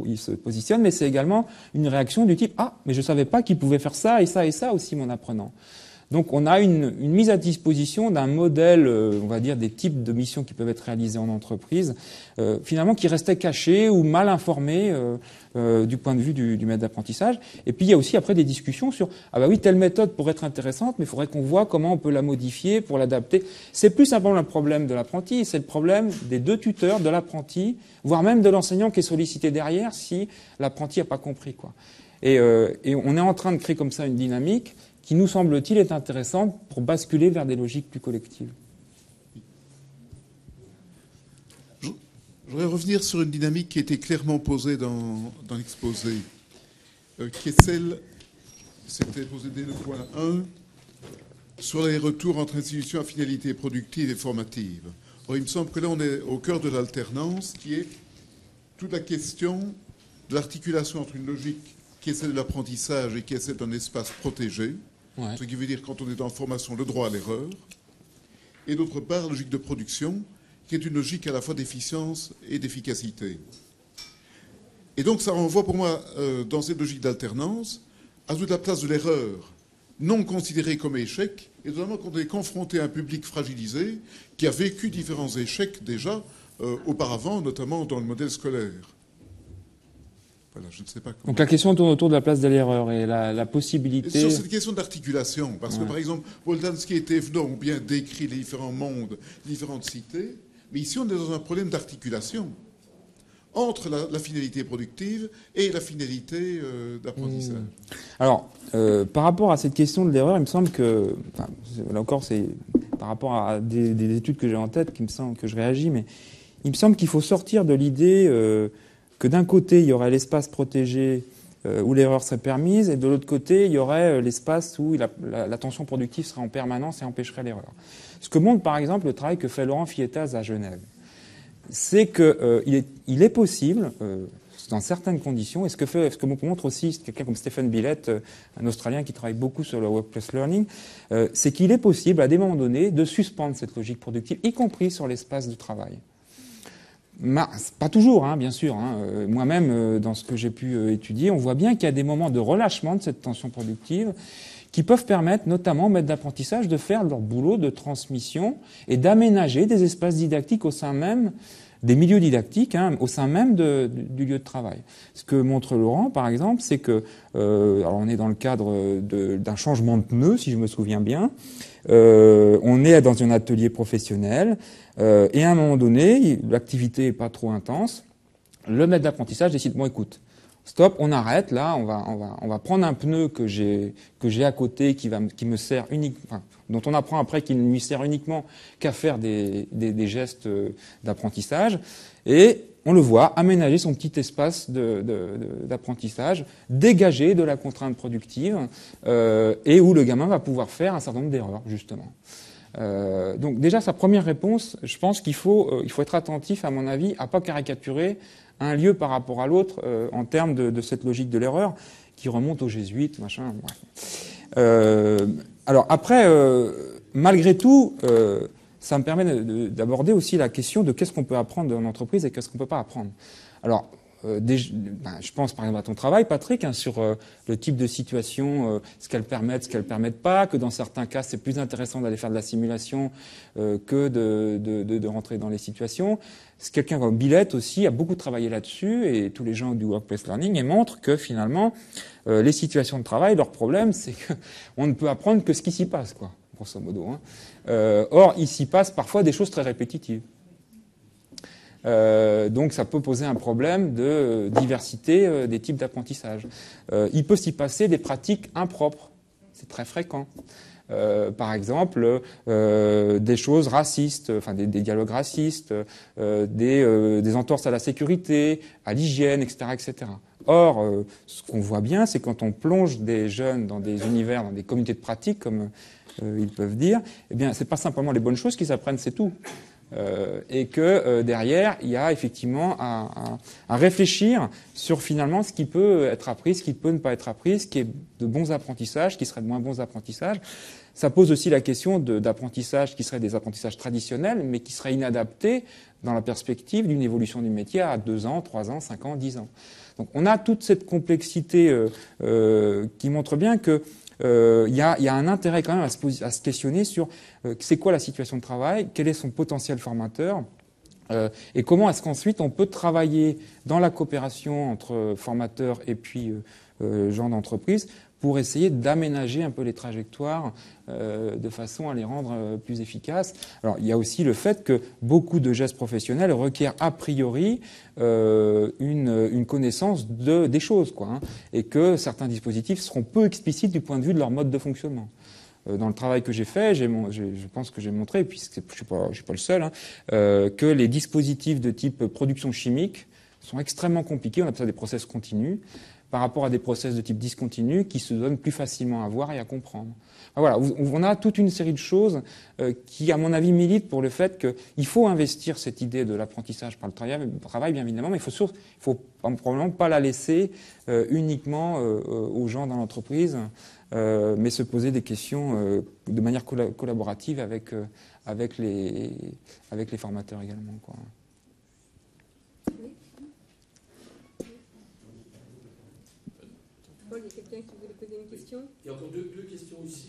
il se positionne, mais c'est également une réaction du type « Ah, mais je savais pas qu'il pouvait faire ça et ça aussi, mon apprenant ». Donc on a une mise à disposition d'un modèle, on va dire, des types de missions qui peuvent être réalisées en entreprise, finalement qui restaient cachés ou mal informés du point de vue du maître d'apprentissage. Et puis il y a aussi après des discussions sur « Ah bah oui, telle méthode pourrait être intéressante, mais il faudrait qu'on voit comment on peut la modifier pour l'adapter ». C'est plus simplement le problème de l'apprenti, c'est le problème des deux tuteurs, de l'apprenti, voire même de l'enseignant qui est sollicité derrière si l'apprenti n'a pas compris, quoi. Et on est en train de créer comme ça une dynamique qui, nous semble-t-il, est intéressante pour basculer vers des logiques plus collectives. Je voudrais revenir sur une dynamique qui était clairement posée dans l'exposé, qui est celle, c'était posé dès le point 1, sur les retours entre institutions à finalité productive et formative. Or, il me semble que là, on est au cœur de l'alternance, qui est toute la question de l'articulation entre une logique qui est celle de l'apprentissage et qui est celle d'un espace protégé, ouais. Ce qui veut dire, quand on est en formation, le droit à l'erreur, et d'autre part, la logique de production, qui est une logique à la fois d'efficience et d'efficacité. Et donc ça renvoie pour moi, dans cette logique d'alternance, à toute la place de l'erreur, non considérée comme échec, et notamment quand on est confronté à un public fragilisé qui a vécu différents échecs déjà auparavant, notamment dans le modèle scolaire. Voilà, je ne sais pas comment. Donc la question tourne autour de la place de l'erreur et la possibilité... Sur cette question d'articulation, parce que par exemple, Boltanski et Thévenot ont bien décrit les différents mondes, les différentes cités, mais ici on est dans un problème d'articulation entre la finalité productive et la finalité d'apprentissage. Alors, par rapport à cette question de l'erreur, il me semble que, enfin, là encore, c'est par rapport à des études que j'ai en tête qui me semble que je réagis, mais il me semble qu'il faut sortir de l'idée que d'un côté, il y aurait l'espace protégé où l'erreur serait permise, et de l'autre côté, il y aurait l'espace où la tension productive serait en permanence et empêcherait l'erreur. Ce que montre, par exemple, le travail que fait Laurent Fiettaz à Genève, c'est qu'il est possible, dans certaines conditions, et ce que montre aussi quelqu'un comme Stephen Billett, un Australien qui travaille beaucoup sur le workplace learning, c'est qu'il est possible, à des moments donnés, de suspendre cette logique productive, y compris sur l'espace de travail. Pas toujours, hein, bien sûr. Hein. Moi-même, dans ce que j'ai pu étudier, on voit bien qu'il y a des moments de relâchement de cette tension productive qui peuvent permettre, notamment aux maîtres d'apprentissage, de faire leur boulot de transmission et d'aménager des espaces didactiques au sein même des milieux didactiques, hein, au sein même du lieu de travail. Ce que montre Laurent, par exemple, c'est que, alors on est dans le cadre d'un changement de pneu, si je me souviens bien, on est dans un atelier professionnel, et à un moment donné, l'activité n'est pas trop intense, le maître d'apprentissage décide, bon écoute, stop, on arrête, là, on va prendre un pneu que j'ai à côté, qui me sert uniquement, dont on apprend après qu'il ne lui sert uniquement qu'à faire des gestes d'apprentissage, et on le voit aménager son petit espace d'apprentissage, dégagé de la contrainte productive, et où le gamin va pouvoir faire un certain nombre d'erreurs, justement. Donc déjà, sa première réponse, je pense qu'il faut être attentif, à mon avis, à pas caricaturer un lieu par rapport à l'autre en termes de cette logique de l'erreur qui remonte aux jésuites, machin. Bref. Alors après, malgré tout, ça me permet d'aborder aussi la question de qu'est-ce qu'on peut apprendre en entreprise et qu'est-ce qu'on peut pas apprendre. Alors, je pense par exemple à ton travail, Patrick, hein, sur le type de situation, ce qu'elles permettent, ce qu'elles permettent pas, que dans certains cas c'est plus intéressant d'aller faire de la simulation que de rentrer dans les situations. Quelqu'un comme Billett aussi a beaucoup travaillé là-dessus, et tous les gens du workplace learning, et montrent que finalement les situations de travail, leur problème, c'est qu'on ne peut apprendre que ce qui s'y passe, quoi, grosso modo. Hein. Or, il s'y passe parfois des choses très répétitives. Donc ça peut poser un problème de diversité des types d'apprentissage. Il peut s'y passer des pratiques impropres, c'est très fréquent. Par exemple, des choses racistes, enfin des dialogues racistes, des entorses à la sécurité, à l'hygiène, etc., etc. Or, ce qu'on voit bien, c'est quand on plonge des jeunes dans des univers, dans des communautés de pratique, comme ils peuvent dire, eh bien, c'est pas simplement les bonnes choses qu'ils apprennent, c'est tout. Et que derrière, il y a effectivement à réfléchir sur finalement ce qui peut être appris, ce qui peut ne pas être appris, ce qui est de bons apprentissages, ce qui serait de moins bons apprentissages. Ça pose aussi la question d'apprentissage qui seraient des apprentissages traditionnels, mais qui seraient inadaptés dans la perspective d'une évolution du métier à 2 ans, 3 ans, 5 ans, 10 ans. Donc on a toute cette complexité qui montre bien que il y a un intérêt quand même à se questionner sur c'est quoi la situation de travail, quel est son potentiel formateur, et comment est-ce qu'ensuite on peut travailler dans la coopération entre formateurs et puis gens d'entreprise pour essayer d'aménager un peu les trajectoires de façon à les rendre plus efficaces. Alors, il y a aussi le fait que beaucoup de gestes professionnels requièrent a priori une connaissance des choses, quoi, hein, et que certains dispositifs seront peu explicites du point de vue de leur mode de fonctionnement. Dans le travail que j'ai fait, je pense que j'ai montré, puisque je suis pas le seul, hein, que les dispositifs de type production chimique sont extrêmement compliqués. On appelle ça des process continus, par rapport à des process de type discontinu qui se donnent plus facilement à voir et à comprendre. Voilà, on a toute une série de choses qui, à mon avis, militent pour le fait qu'il faut investir cette idée de l'apprentissage par le travail, bien évidemment, mais il faut probablement pas la laisser uniquement aux gens dans l'entreprise, mais se poser des questions de manière collaborative avec les formateurs également, quoi. Paul, il y a quelqu'un qui voulait poser une question? Il y a encore deux questions ici.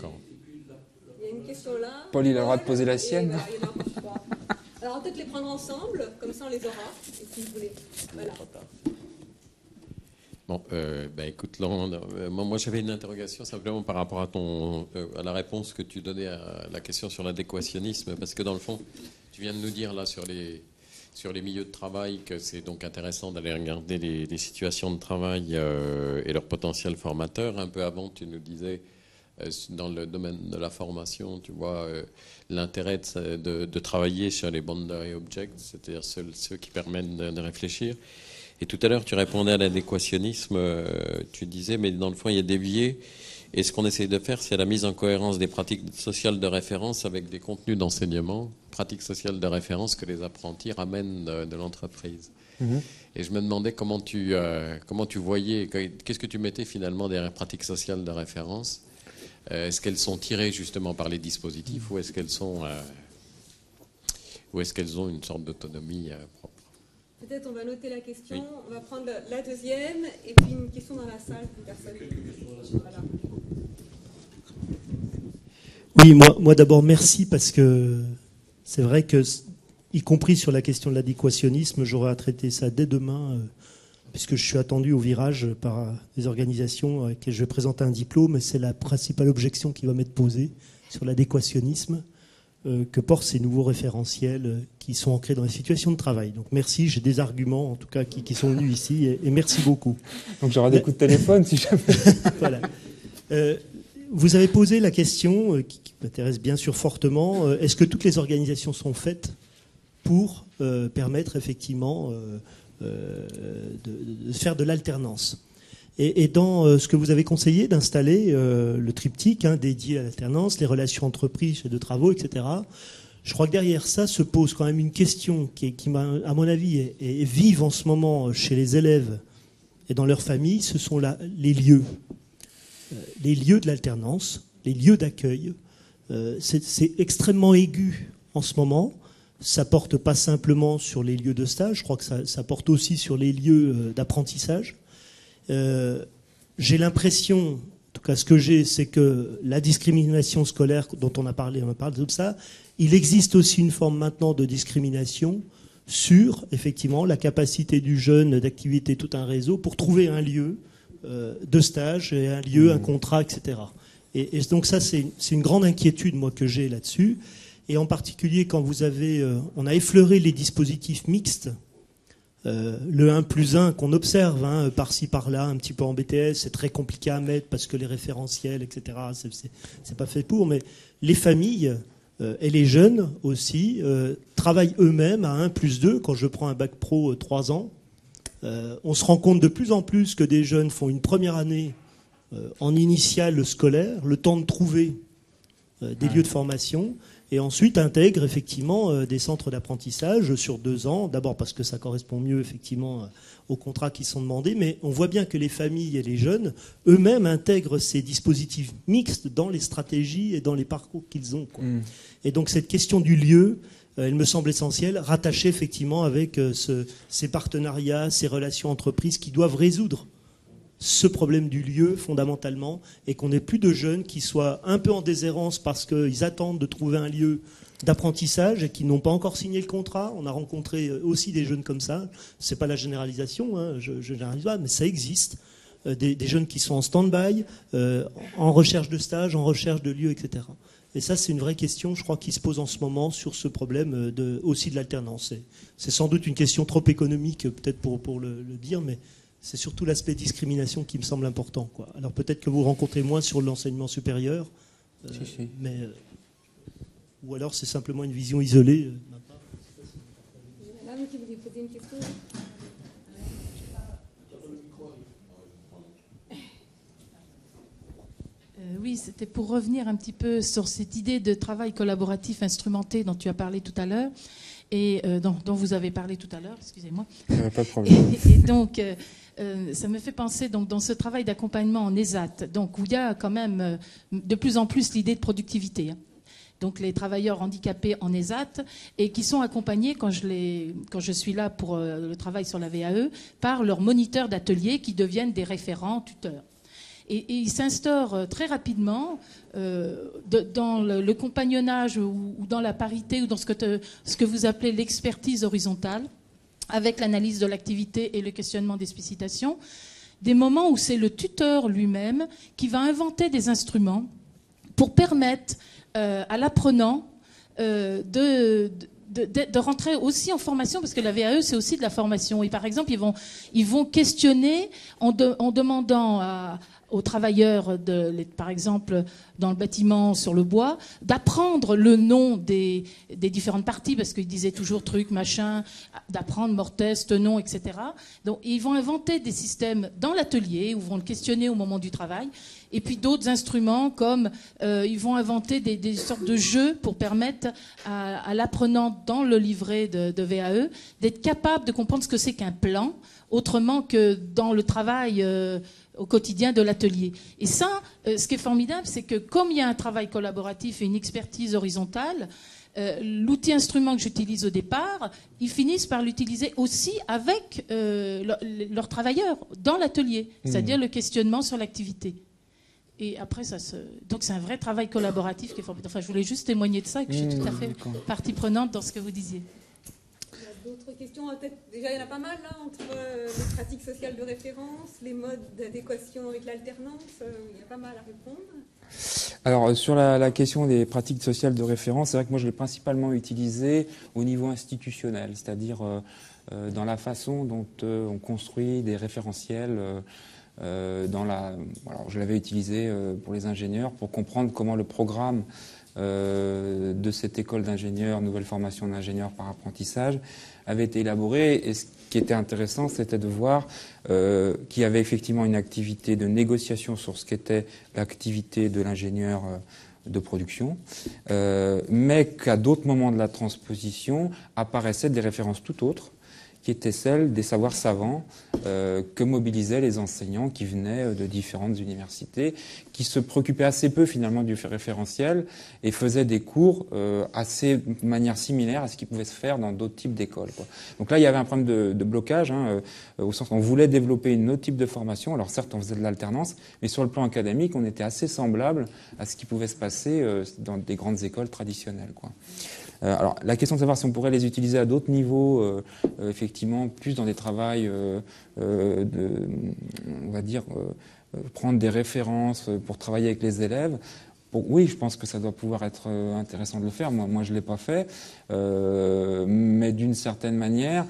Il y a une question là. Paul, il a le droit de poser la sienne. Voilà, il y en a encore trois. Alors, on va peut-être les prendre ensemble, comme ça on les aura. Et si vous voulez. Voilà. Bon, écoute, Laurent, moi j'avais une interrogation simplement par rapport à la réponse que tu donnais à la question sur l'adéquationnisme, parce que dans le fond, tu viens de nous dire là sur les milieux de travail que c'est donc intéressant d'aller regarder les situations de travail et leur potentiel formateur. Un peu avant, tu nous disais dans le domaine de la formation, tu vois, l'intérêt de travailler sur les boundary objects, c'est-à-dire ceux qui permettent de réfléchir. Et tout à l'heure, tu répondais à l'adéquationnisme, tu disais, mais dans le fond, il y a des biais. Et ce qu'on essaye de faire, c'est la mise en cohérence des pratiques sociales de référence avec des contenus d'enseignement, pratiques sociales de référence que les apprentis ramènent de l'entreprise. Mmh. Et je me demandais comment tu voyais, qu'est-ce que tu mettais finalement derrière pratiques sociales de référence? Est-ce qu'elles sont tirées justement par les dispositifs ou est-ce qu'elles ont une sorte d'autonomie propre? Peut-être on va noter la question, oui. On va prendre la deuxième, et puis une question dans la salle. Voilà. Oui, moi d'abord merci, parce que c'est vrai que, y compris sur la question de l'adéquationnisme, j'aurai à traiter ça dès demain, puisque je suis attendu au virage par des organisations avec lesquelles je vais présenter un diplôme, et c'est la principale objection qui va m'être posée sur l'adéquationnisme. Que portent ces nouveaux référentiels qui sont ancrés dans les situations de travail. Donc merci, j'ai des arguments en tout cas qui sont venus ici, et merci beaucoup. Donc j'aurai des coups de téléphone si jamais. Voilà. Vous avez posé la question qui m'intéresse bien sûr fortement, est-ce que toutes les organisations sont faites pour permettre effectivement de faire de l'alternance? Et dans ce que vous avez conseillé d'installer le triptyque dédié à l'alternance, les relations entreprises et de travaux, etc., je crois que derrière ça se pose quand même une question qui à mon avis, est vive en ce moment chez les élèves et dans leurs familles. Ce sont les lieux. Les lieux de l'alternance, les lieux d'accueil. C'est extrêmement aigu en ce moment. Ça porte pas simplement sur les lieux de stage, je crois que ça porte aussi sur les lieux d'apprentissage. J'ai l'impression, en tout cas ce que j'ai, c'est que la discrimination scolaire dont on a parlé de tout ça, il existe aussi une forme maintenant de discrimination sur effectivement la capacité du jeune d'activer tout un réseau pour trouver un lieu de stage, et un lieu, un contrat, etc. Et donc ça, c'est une grande inquiétude moi que j'ai là-dessus, et en particulier quand on a effleuré les dispositifs mixtes. Le 1+1 qu'on observe par-ci par-là, un petit peu en BTS, c'est très compliqué à mettre parce que les référentiels, etc., c'est pas fait pour, mais les familles et les jeunes aussi travaillent eux-mêmes à 1+2. Quand je prends un bac pro 3 ans, on se rend compte de plus en plus que des jeunes font une première année en initiale scolaire, le temps de trouver des lieux de formation, et ensuite intègre effectivement des centres d'apprentissage sur 2 ans, d'abord parce que ça correspond mieux effectivement aux contrats qui sont demandés, mais on voit bien que les familles et les jeunes eux-mêmes intègrent ces dispositifs mixtes dans les stratégies et dans les parcours qu'ils ont, quoi. Et donc cette question du lieu, elle me semble essentielle, rattachée effectivement avec ces partenariats, ces relations entreprises qui doivent résoudre ce problème du lieu fondamentalement, et qu'on n'ait plus de jeunes qui soient un peu en déshérence parce qu'ils attendent de trouver un lieu d'apprentissage et qui n'ont pas encore signé le contrat. On a rencontré aussi des jeunes comme ça. C'est pas la généralisation, je généralise pas, mais ça existe. Des jeunes qui sont en stand-by, en recherche de stage, en recherche de lieu, etc. Et ça, c'est une vraie question, je crois, qui se pose en ce moment sur ce problème aussi de l'alternance. C'est sans doute une question trop économique, peut-être pour le dire, mais c'est surtout l'aspect discrimination qui me semble important, quoi. Alors peut-être que vous rencontrez moins sur l'enseignement supérieur, mais ou alors c'est simplement une vision isolée. Madame qui voulait poser une question. Oui, c'était pour revenir un petit peu sur cette idée de travail collaboratif instrumenté dont tu as parlé tout à l'heure, et dont vous avez parlé tout à l'heure, excusez-moi. Pas de problème. Et donc, ça me fait penser donc, dans ce travail d'accompagnement en ESAT, donc, où il y a quand même de plus en plus l'idée de productivité. Hein. Donc les travailleurs handicapés en ESAT, et qui sont accompagnés, quand je suis là pour le travail sur la VAE, par leurs moniteurs d'atelier qui deviennent des référents tuteurs. Et il s'instaure très rapidement dans le compagnonnage ou dans la parité ou dans ce que vous appelez l'expertise horizontale, avec l'analyse de l'activité et le questionnement des spécifications, des moments où c'est le tuteur lui-même qui va inventer des instruments pour permettre à l'apprenant de rentrer aussi en formation, parce que la VAE, c'est aussi de la formation. Et par exemple, ils vont questionner en demandant aux travailleurs, par exemple, dans le bâtiment, sur le bois, d'apprendre le nom des différentes parties, parce qu'ils disaient toujours truc, machin, d'apprendre mortesse, tenon, etc. Donc, ils vont inventer des systèmes dans l'atelier, où vont le questionner au moment du travail. Et puis d'autres instruments, comme ils vont inventer des sortes de jeux pour permettre à l'apprenant dans le livret de VAE d'être capable de comprendre ce que c'est qu'un plan, autrement que dans le travail au quotidien de l'atelier. Et ça, ce qui est formidable, c'est que comme il y a un travail collaboratif et une expertise horizontale, l'outil instrument que j'utilise au départ, ils finissent par l'utiliser aussi avec leurs travailleurs dans l'atelier, c'est-à-dire le questionnement sur l'activité. Et après, donc c'est un vrai travail collaboratif qui est formidable. Enfin, je voulais juste témoigner de ça, et que je suis tout à fait partie prenante dans ce que vous disiez. Il y a d'autres questions en tête. Déjà, il y en a pas mal là, entre les pratiques sociales de référence, les modes d'adéquation avec l'alternance. Il y a pas mal à répondre. Alors, sur la question des pratiques sociales de référence, c'est vrai que moi, je l'ai principalement utilisé au niveau institutionnel, c'est-à-dire dans la façon dont on construit des référentiels. Alors, je l'avais utilisé pour les ingénieurs pour comprendre comment le programme de cette école d'ingénieurs, nouvelle formation d'ingénieurs par apprentissage, avait été élaboré. Et ce qui était intéressant, c'était de voir qu'il y avait effectivement une activité de négociation sur ce qu'était l'activité de l'ingénieur de production, mais qu'à d'autres moments de la transposition apparaissaient des références tout autres, qui étaient celles des savoirs savants que mobilisaient les enseignants qui venaient de différentes universités, qui se préoccupaient assez peu finalement du référentiel et faisaient des cours assez de manière similaire à ce qui pouvait se faire dans d'autres types d'écoles. Donc là, il y avait un problème de blocage, au sens où on voulait développer une autre type de formation. Alors certes, on faisait de l'alternance, mais sur le plan académique, on était assez semblable à ce qui pouvait se passer dans des grandes écoles traditionnelles, quoi. Alors, la question de savoir si on pourrait les utiliser à d'autres niveaux, effectivement, plus dans des travails, on va dire, prendre des références pour travailler avec les élèves. Bon, oui, je pense que ça doit pouvoir être intéressant de le faire. Moi je ne l'ai pas fait. Mais d'une certaine manière,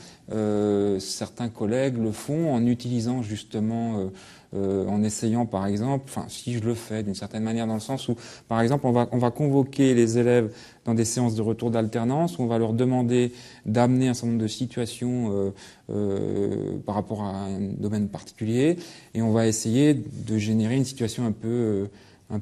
certains collègues le font en utilisant justement... en essayant, par exemple, enfin, si je le fais d'une certaine manière, dans le sens où, par exemple, on va convoquer les élèves dans des séances de retour d'alternance, où on va leur demander d'amener un certain nombre de situations par rapport à un domaine particulier, et on va essayer de générer une situation un peu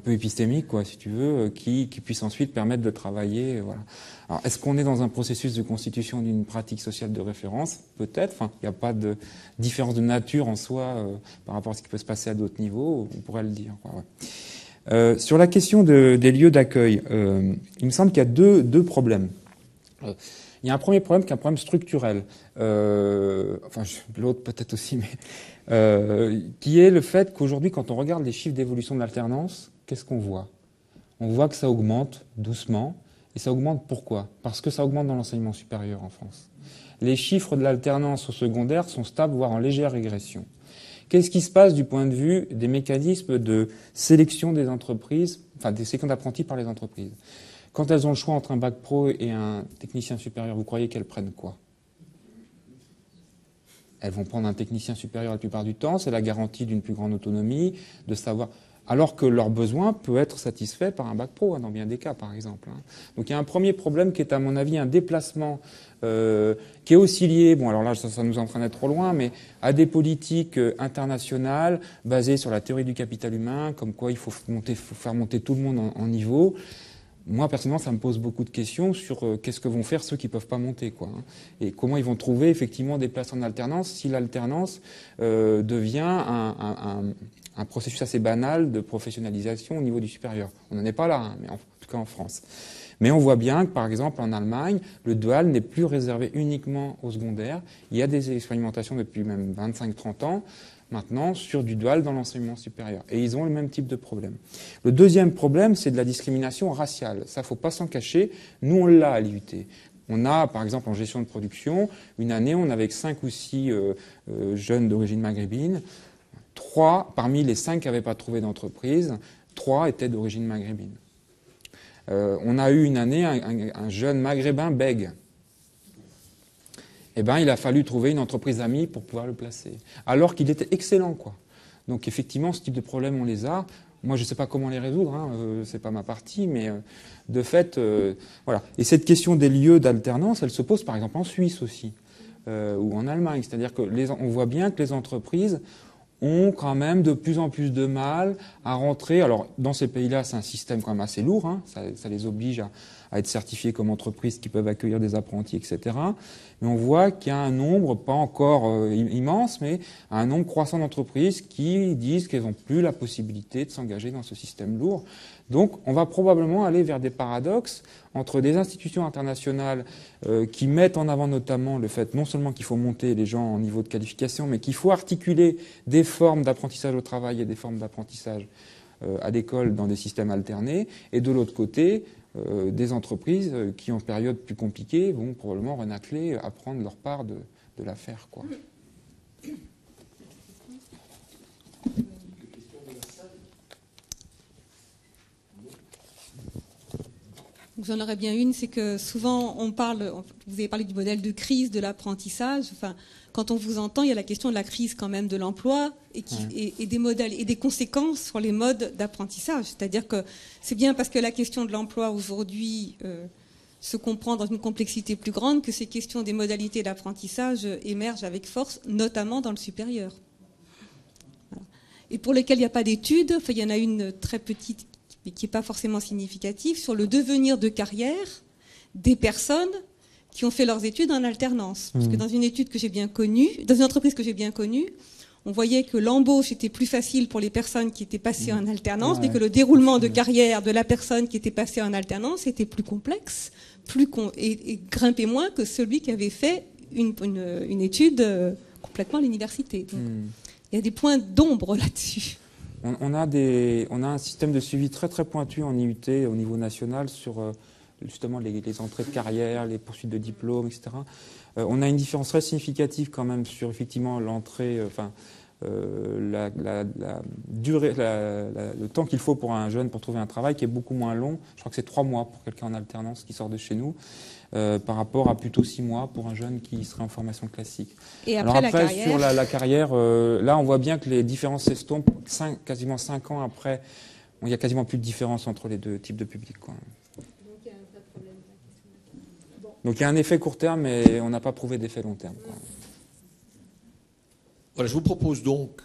épistémique, quoi, si tu veux, qui puisse ensuite permettre de travailler, voilà. Alors, est-ce qu'on est dans un processus de constitution d'une pratique sociale de référence? Peut-être. Enfin, il n'y a pas de différence de nature en soi par rapport à ce qui peut se passer à d'autres niveaux. On pourrait le dire, quoi, ouais. Sur la question des lieux d'accueil, il me semble qu'il y a deux problèmes. Il y a un premier problème qui est un problème structurel. Enfin, l'autre peut-être aussi, mais qui est le fait qu'aujourd'hui, quand on regarde les chiffres d'évolution de l'alternance, qu'est-ce qu'on voit? On voit que ça augmente doucement. Et ça augmente pourquoi? Parce que ça augmente dans l'enseignement supérieur en France. Les chiffres de l'alternance au secondaire sont stables, voire en légère régression. Qu'est-ce qui se passe du point de vue des mécanismes de sélection des entreprises, enfin des sélections d'apprentis par les entreprises? Quand elles ont le choix entre un bac pro et un technicien supérieur, vous croyez qu'elles prennent quoi? Elles vont prendre un technicien supérieur la plupart du temps, c'est la garantie d'une plus grande autonomie, de savoir... alors que leur besoin peut être satisfait par un bac pro, dans bien des cas, par exemple. Donc il y a un premier problème qui est, à mon avis, un déplacement qui est aussi lié, bon alors là ça nous entraîne trop loin, mais à des politiques internationales basées sur la théorie du capital humain, comme quoi il faut faire monter tout le monde en niveau. Moi, personnellement, ça me pose beaucoup de questions sur qu'est-ce que vont faire ceux qui ne peuvent pas monter, quoi, et comment ils vont trouver effectivement des places en alternance si l'alternance devient un processus assez banal de professionnalisation au niveau du supérieur. On n'en est pas là, mais en tout cas en France. Mais on voit bien que, par exemple, en Allemagne, le dual n'est plus réservé uniquement au secondaire. Il y a des expérimentations depuis même 25-30 ans, maintenant, sur du dual dans l'enseignement supérieur. Et ils ont le même type de problème. Le deuxième problème, c'est de la discrimination raciale. Ça, il ne faut pas s'en cacher. Nous, on l'a à l'IUT. On a, par exemple, en gestion de production, une année, on avait 5 ou 6 jeunes d'origine maghrébine. 3, parmi les 5 qui n'avaient pas trouvé d'entreprise, 3 étaient d'origine maghrébine. On a eu une année un jeune maghrébin bègue. Eh ben, il a fallu trouver une entreprise amie pour pouvoir le placer. Alors qu'il était excellent, quoi. Donc, effectivement, ce type de problème, on les a. Moi, je ne sais pas comment les résoudre, c'est pas ma partie, mais de fait, voilà. Et cette question des lieux d'alternance, elle se pose, par exemple, en Suisse aussi, ou en Allemagne. C'est-à-dire que on voit bien que les entreprises ont quand même de plus en plus de mal à rentrer. Alors, dans ces pays-là, c'est un système quand même assez lourd. Ça les oblige à être certifiés comme entreprises qui peuvent accueillir des apprentis, etc. Mais on voit qu'il y a un nombre, pas encore immense, mais un nombre croissant d'entreprises qui disent qu'elles n'ont plus la possibilité de s'engager dans ce système lourd. Donc, on va probablement aller vers des paradoxes entre des institutions internationales qui mettent en avant notamment le fait non seulement qu'il faut monter les gens en niveau de qualification, mais qu'il faut articuler des formes d'apprentissage au travail et des formes d'apprentissage à l'école dans des systèmes alternés, et de l'autre côté, des entreprises qui, en période plus compliquée, vont probablement renacler à prendre leur part de l'affaire, quoi. J'en aurais bien une, c'est que souvent on parle, vous avez parlé du modèle de crise de l'apprentissage. Enfin, quand on vous entend, il y a la question de la crise quand même de l'emploi et des modèles et des conséquences sur les modes d'apprentissage. C'est-à-dire que c'est bien parce que la question de l'emploi aujourd'hui se comprend dans une complexité plus grande que ces questions des modalités d'apprentissage émergent avec force, notamment dans le supérieur. Voilà. Et pour lesquelles il n'y a pas d'études, enfin, il y en a une très petite, mais qui n'est pas forcément significative, sur le devenir de carrière des personnes qui ont fait leurs études en alternance. Parce que dans une étude que j'ai bien connue, dans une entreprise que j'ai bien connue, on voyait que l'embauche était plus facile pour les personnes qui étaient passées en alternance, mais que le déroulement de carrière de la personne qui était passée en alternance était plus complexe, et grimpait moins que celui qui avait fait une étude complètement à l'université. Donc, il y a des points d'ombre là-dessus. On a un système de suivi très très pointu en IUT au niveau national sur justement les entrées de carrière, les poursuites de diplôme, etc. On a une différence très significative quand même sur effectivement l'entrée, la durée, le temps qu'il faut pour un jeune pour trouver un travail qui est beaucoup moins long. Je crois que c'est 3 mois pour quelqu'un en alternance qui sort de chez nous. Par rapport à plutôt 6 mois pour un jeune qui serait en formation classique. Et après, sur la carrière, là, on voit bien que les différences s'estompent. Quasiment 5 ans après, il n'y a quasiment plus de différence entre les deux types de publics, quoi. Donc il y a un vrai problème. Donc il y a un effet court terme, mais on n'a pas prouvé d'effet long terme, quoi. Voilà, je vous propose donc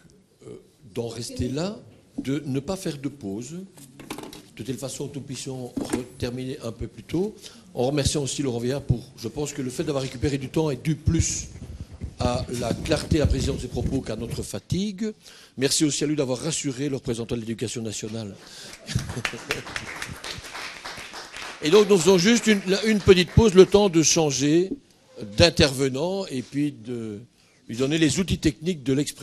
d'en rester là, de ne pas faire de pause, de telle façon que nous puissions terminer un peu plus tôt, en remerciant aussi Laurent Vieillard pour, je pense que le fait d'avoir récupéré du temps est dû plus à la clarté et la précision de ses propos qu'à notre fatigue. Merci aussi à lui d'avoir rassuré le représentant de l'Éducation nationale. Et donc nous faisons juste une petite pause, le temps de changer d'intervenant et puis de lui donner les outils techniques de l'expression.